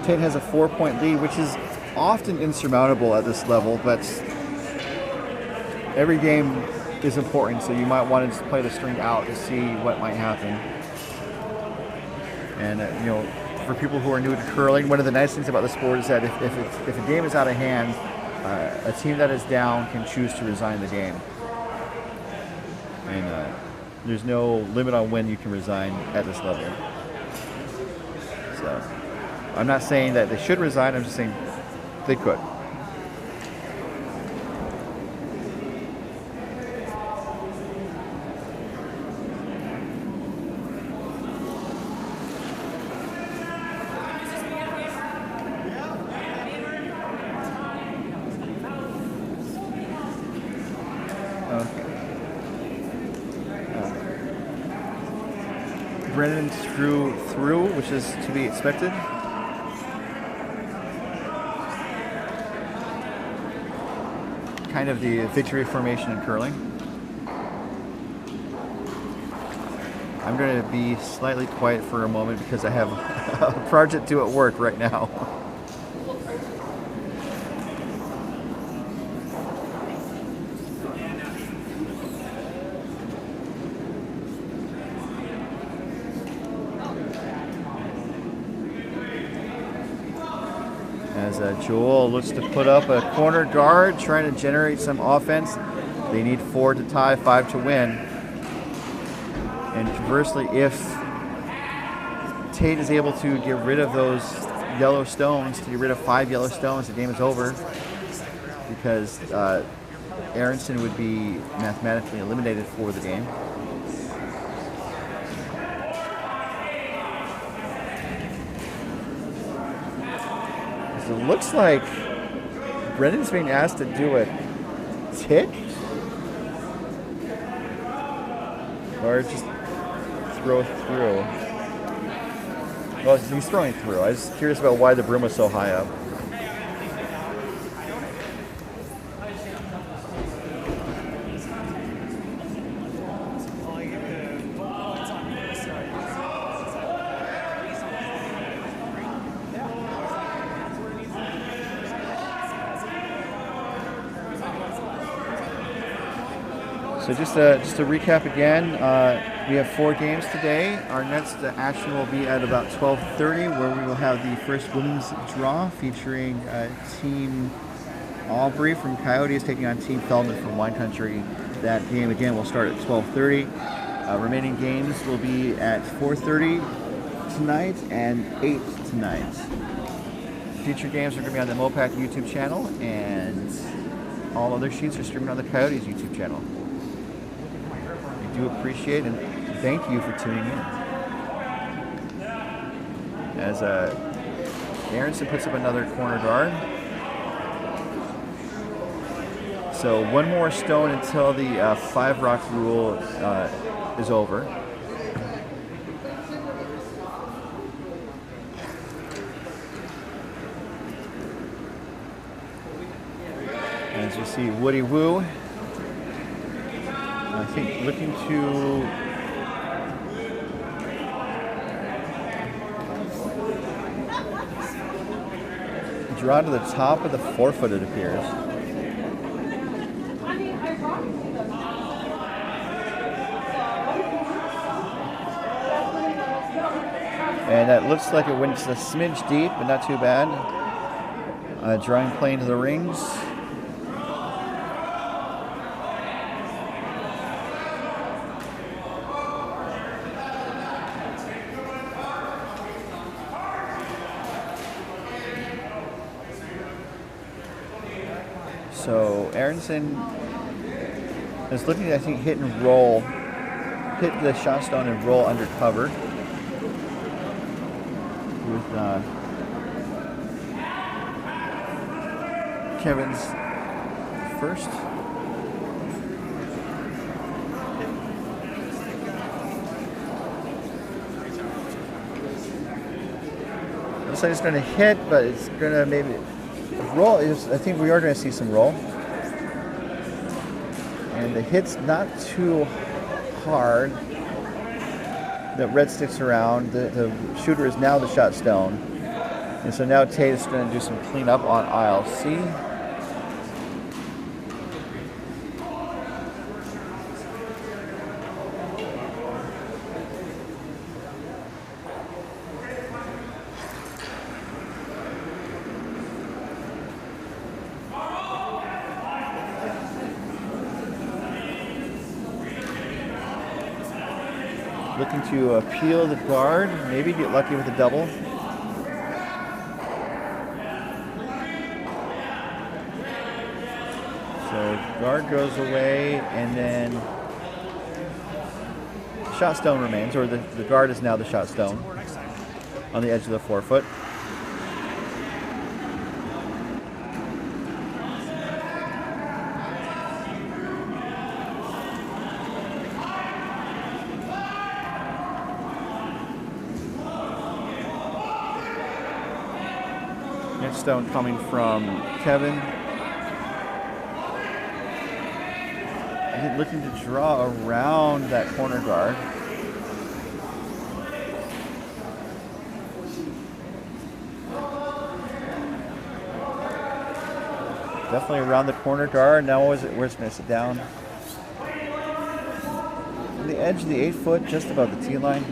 Tait has a 4-point lead, which is often insurmountable at this level, but every game is important, so you might want to play the string out to see what might happen. And you know, for people who are new to curling, one of the nice things about the sport is that if a game is out of hand, a team that is down can choose to resign the game. And there's no limit on when you can resign at this level. So I'm not saying that they should resign, I'm just saying they could. Brennan threw through, which is to be expected. Kind of the victory formation in curling. I'm going to be slightly quiet for a moment because I have a project due at work right now. As Joel looks to put up a corner guard, trying to generate some offense. They need 4 to tie, 5 to win. And conversely, if Tait is able to get rid of those yellow stones, to get rid of 5 yellow stones, the game is over. Because Aronson would be mathematically eliminated for the game. It looks like Brendan's being asked to do a tick or just throw through. Well, he's throwing through. I was curious about why the broom was so high up. So just to recap again, we have 4 games today. Our next action will be at about 12:30, where we will have the first women's draw featuring Team Aubrey from Coyotes taking on Team Feldman from Wine Country. That game again will start at 12:30. Remaining games will be at 4:30 tonight and 8 tonight. Future games are going to be on the MoPac YouTube channel, and all other sheets are streaming on the Coyotes YouTube channel. We do appreciate and thank you for tuning in. As Aronson puts up another corner guard. So one more stone until the 5 rock rule is over. As you see, Woody Woo, I think, looking to draw to the top of the forefoot, it appears. And that looks like it went a smidge deep, but not too bad. Drawing plane to the rings. So Aronson is looking to, I think, hit and roll. Hit the shot stone and roll under cover. With Kevin's first. Looks like it's going to hit, but it's going to maybe roll. I think we are going to see some roll. And the hit's not too hard. The red sticks around. The shooter is now the shot stone. And so now Tait is going to do some cleanup on aisle C. Looking to peel the guard, maybe get lucky with a double. So guard goes away, and then shot stone remains, or the guard is now the shot stone on the edge of the forefoot. Next stone coming from Kevin. Looking to draw around that corner guard. Definitely around the corner guard. Now where's it going to sit down? On the edge of the 8 foot, just above the tee line.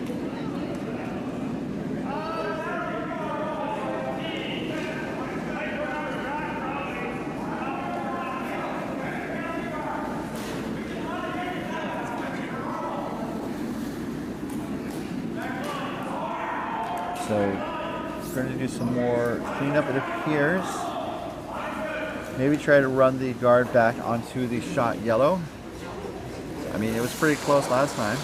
So he's going to do some more cleanup, it appears. Maybe try to run the guard back onto the shot yellow. I mean, it was pretty close last time.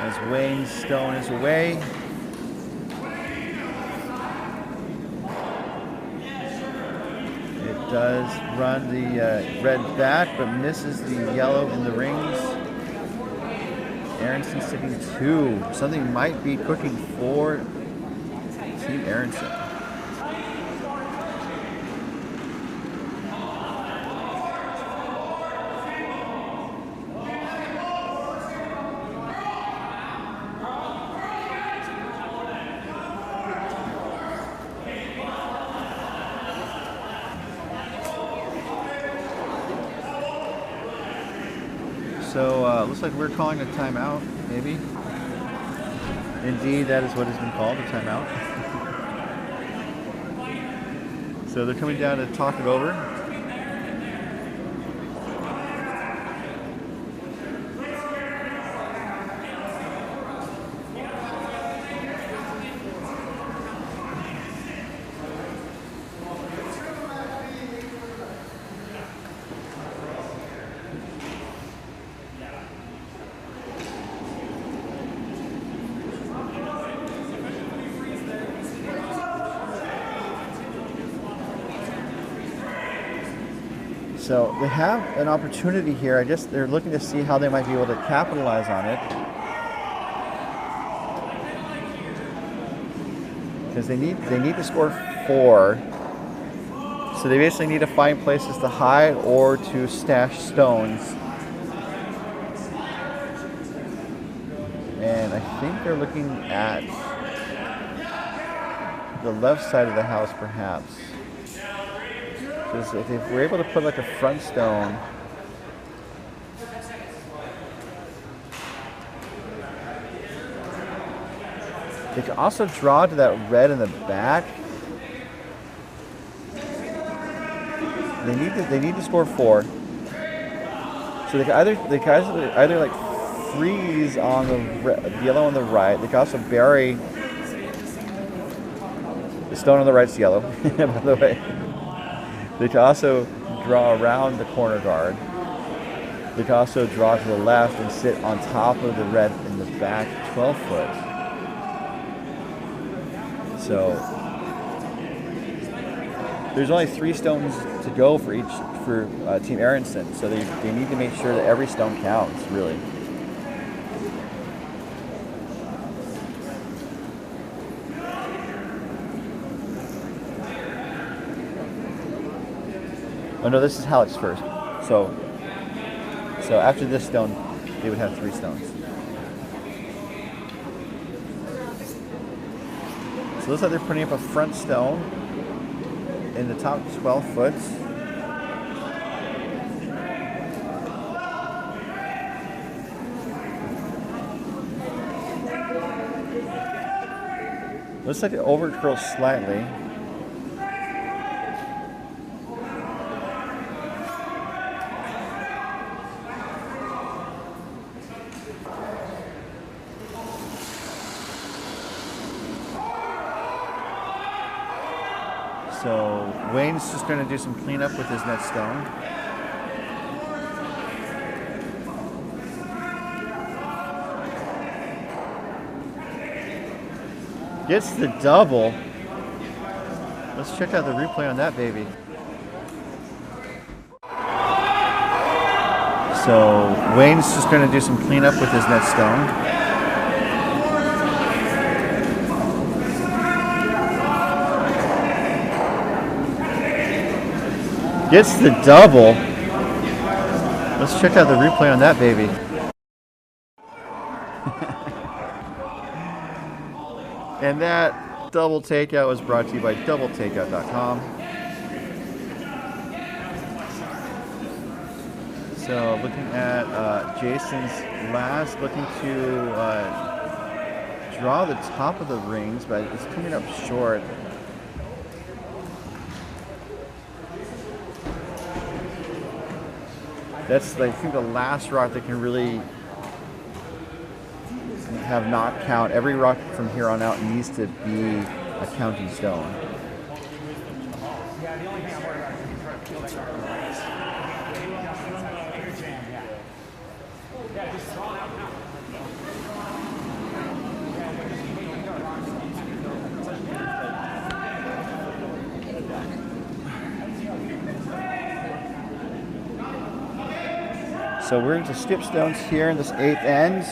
As Wayne's stone is away. It does run the red back, but misses the yellow in the rings. Aronson sitting 2. Something might be cooking for Team Aronson. So looks like we're calling a timeout, maybe. Indeed, that is what has been called, a timeout. So they're coming down to talk it over. So they have an opportunity here. They're looking to see how they might be able to capitalize on it. Because they need to score 4. So they basically need to find places to hide or to stash stones. And I think they're looking at the left side of the house, perhaps. If we're able to put like a front stone, they can also draw to that red in the back. They need to score 4. So they can either like freeze on the yellow on the right. They can also bury the stone on the right's yellow. By the way. They can also draw around the corner guard. They can also draw to the left and sit on top of the red in the back 12 foot. So there's only 3 stones to go for Team Aronson. So they need to make sure that every stone counts, really. Oh no, this is Halleck's first. So after this stone, they would have 3 stones. So it looks like they're putting up a front stone in the top 12 foot. Looks like it overcurls slightly. So Wayne's just going to do some cleanup with his net stone. Gets the double. Let's check out the replay on that baby. So Wayne's just going to do some cleanup with his net stone. Gets the double. Let's check out the replay on that baby. And that double takeout was brought to you by doubletakeout.com. So looking at Jason's last, looking to draw the top of the rings, but it's coming up short. That's, I think, the last rock that can really have not count. Every rock from here on out needs to be a counting stone. Yeah, the only thing I'm worried about is if you try to feel like our rights. Yeah, just draw out now. So we're into skip stones here in this 8th end,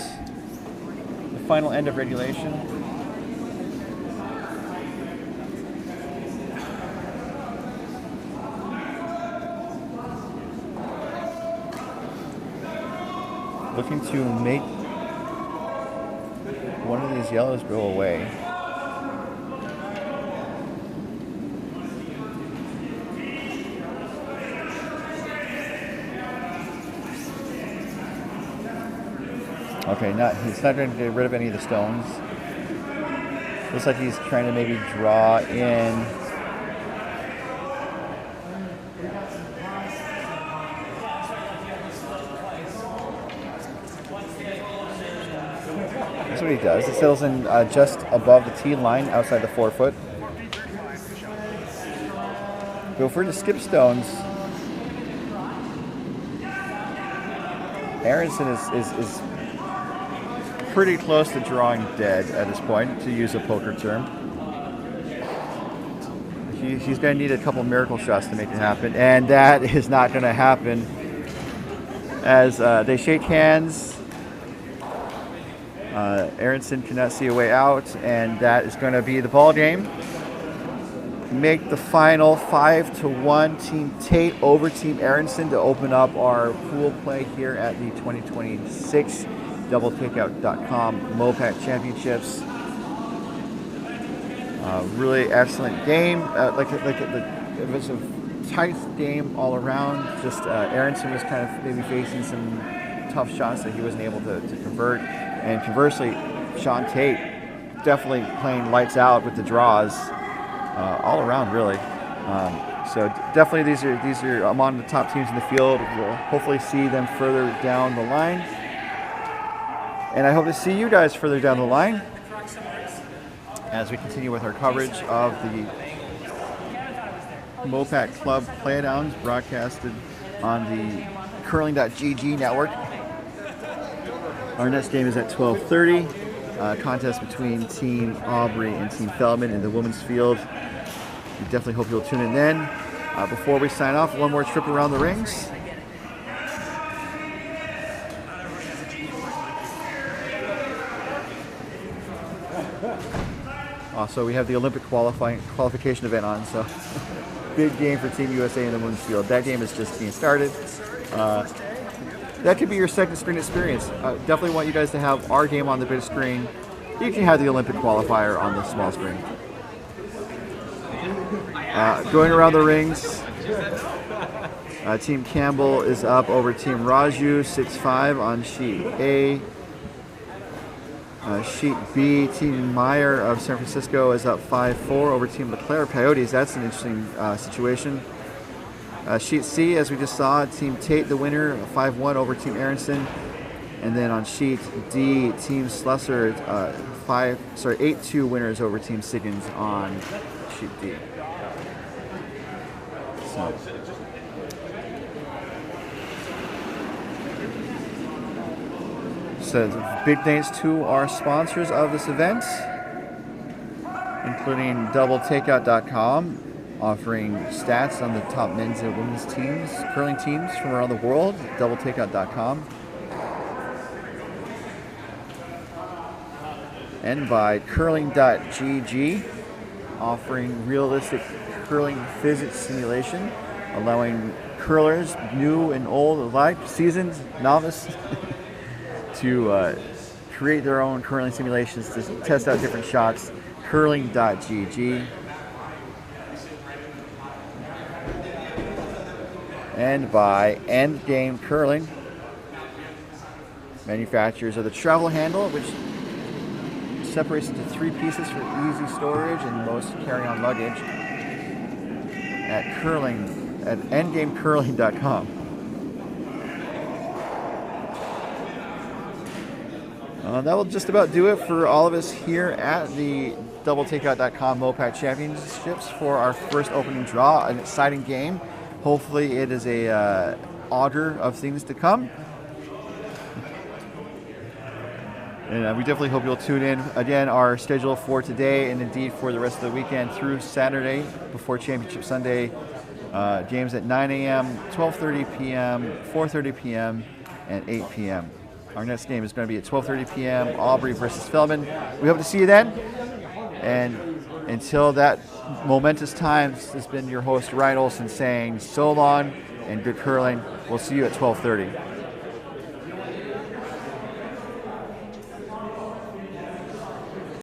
the final end of regulation. Looking to make one of these yellows go away. Okay, he's not going to get rid of any of the stones. Looks like he's trying to maybe draw in. That's what he does. He settles in just above the tee line outside the 4 foot. Go for the skip stones. Aronson is pretty close to drawing dead at this point, to use a poker term. He's going to need a couple miracle shots to make it happen, and that is not going to happen. As they shake hands, Aronson cannot see a way out, and that is going to be the ball game. Make the final 5-1 Team Tait over Team Aronson to open up our pool play here at the 2026 doubletakeout.com MoPac Championships. Really excellent game. It was a tight game all around. Just Aronson was kind of maybe facing some tough shots that he wasn't able to convert. And conversely, Sean Tait definitely playing lights out with the draws all around, really. So definitely these are among the top teams in the field. We'll hopefully see them further down the line. And I hope to see you guys further down the line as we continue with our coverage of the MoPac Club Playdowns broadcasted on the curling.gg network. Our next game is at 12:30. Contest between Team Aubrey and Team Feldman in the women's field. We definitely hope you'll tune in then. Before we sign off, one more trip around the rings. So we have the Olympic qualification event on, so big game for Team USA in the women's field. That game is just being started. That could be your second screen experience. Definitely want you guys to have our game on the big screen. You can have the Olympic qualifier on the small screen. Going around the rings, Team Campbell is up over Team Raju 6-5 on sheet A. Sheet B, Team Meyer of San Francisco is up 5-4 over Team LeClaire Coyotes. That's an interesting situation. Sheet C, as we just saw, Team Tait, the winner, 5-1 over Team Aronson. And then on sheet D, Team Slusser, 8-2 winners over Team Siggins on sheet D. So big thanks to our sponsors of this event, including DoubleTakeout.com, offering stats on the top men's and women's teams, curling teams from around the world, DoubleTakeout.com. And by Curling.gg, offering realistic curling physics simulation, allowing curlers, new and old alike, seasoned, novice, to create their own curling simulations to test out different shots. Curling.gg. And by Endgame Curling, manufacturers of the travel handle, which separates into 3 pieces for easy storage and most carry-on luggage, at endgamecurling.com. That will just about do it for all of us here at the DoubleTakeout.com MoPac Championships for our first opening draw. An exciting game. Hopefully it is a augur of things to come. And we definitely hope you'll tune in. Again, our schedule for today and indeed for the rest of the weekend through Saturday before Championship Sunday. Games at 9 a.m., 12:30 p.m., 4:30 p.m., and 8 p.m. Our next game is going to be at 12:30 p.m., Aubrey versus Feldman. We hope to see you then. And until that momentous time, this has been your host, Ryan Olson, saying so long and good curling. We'll see you at 12:30.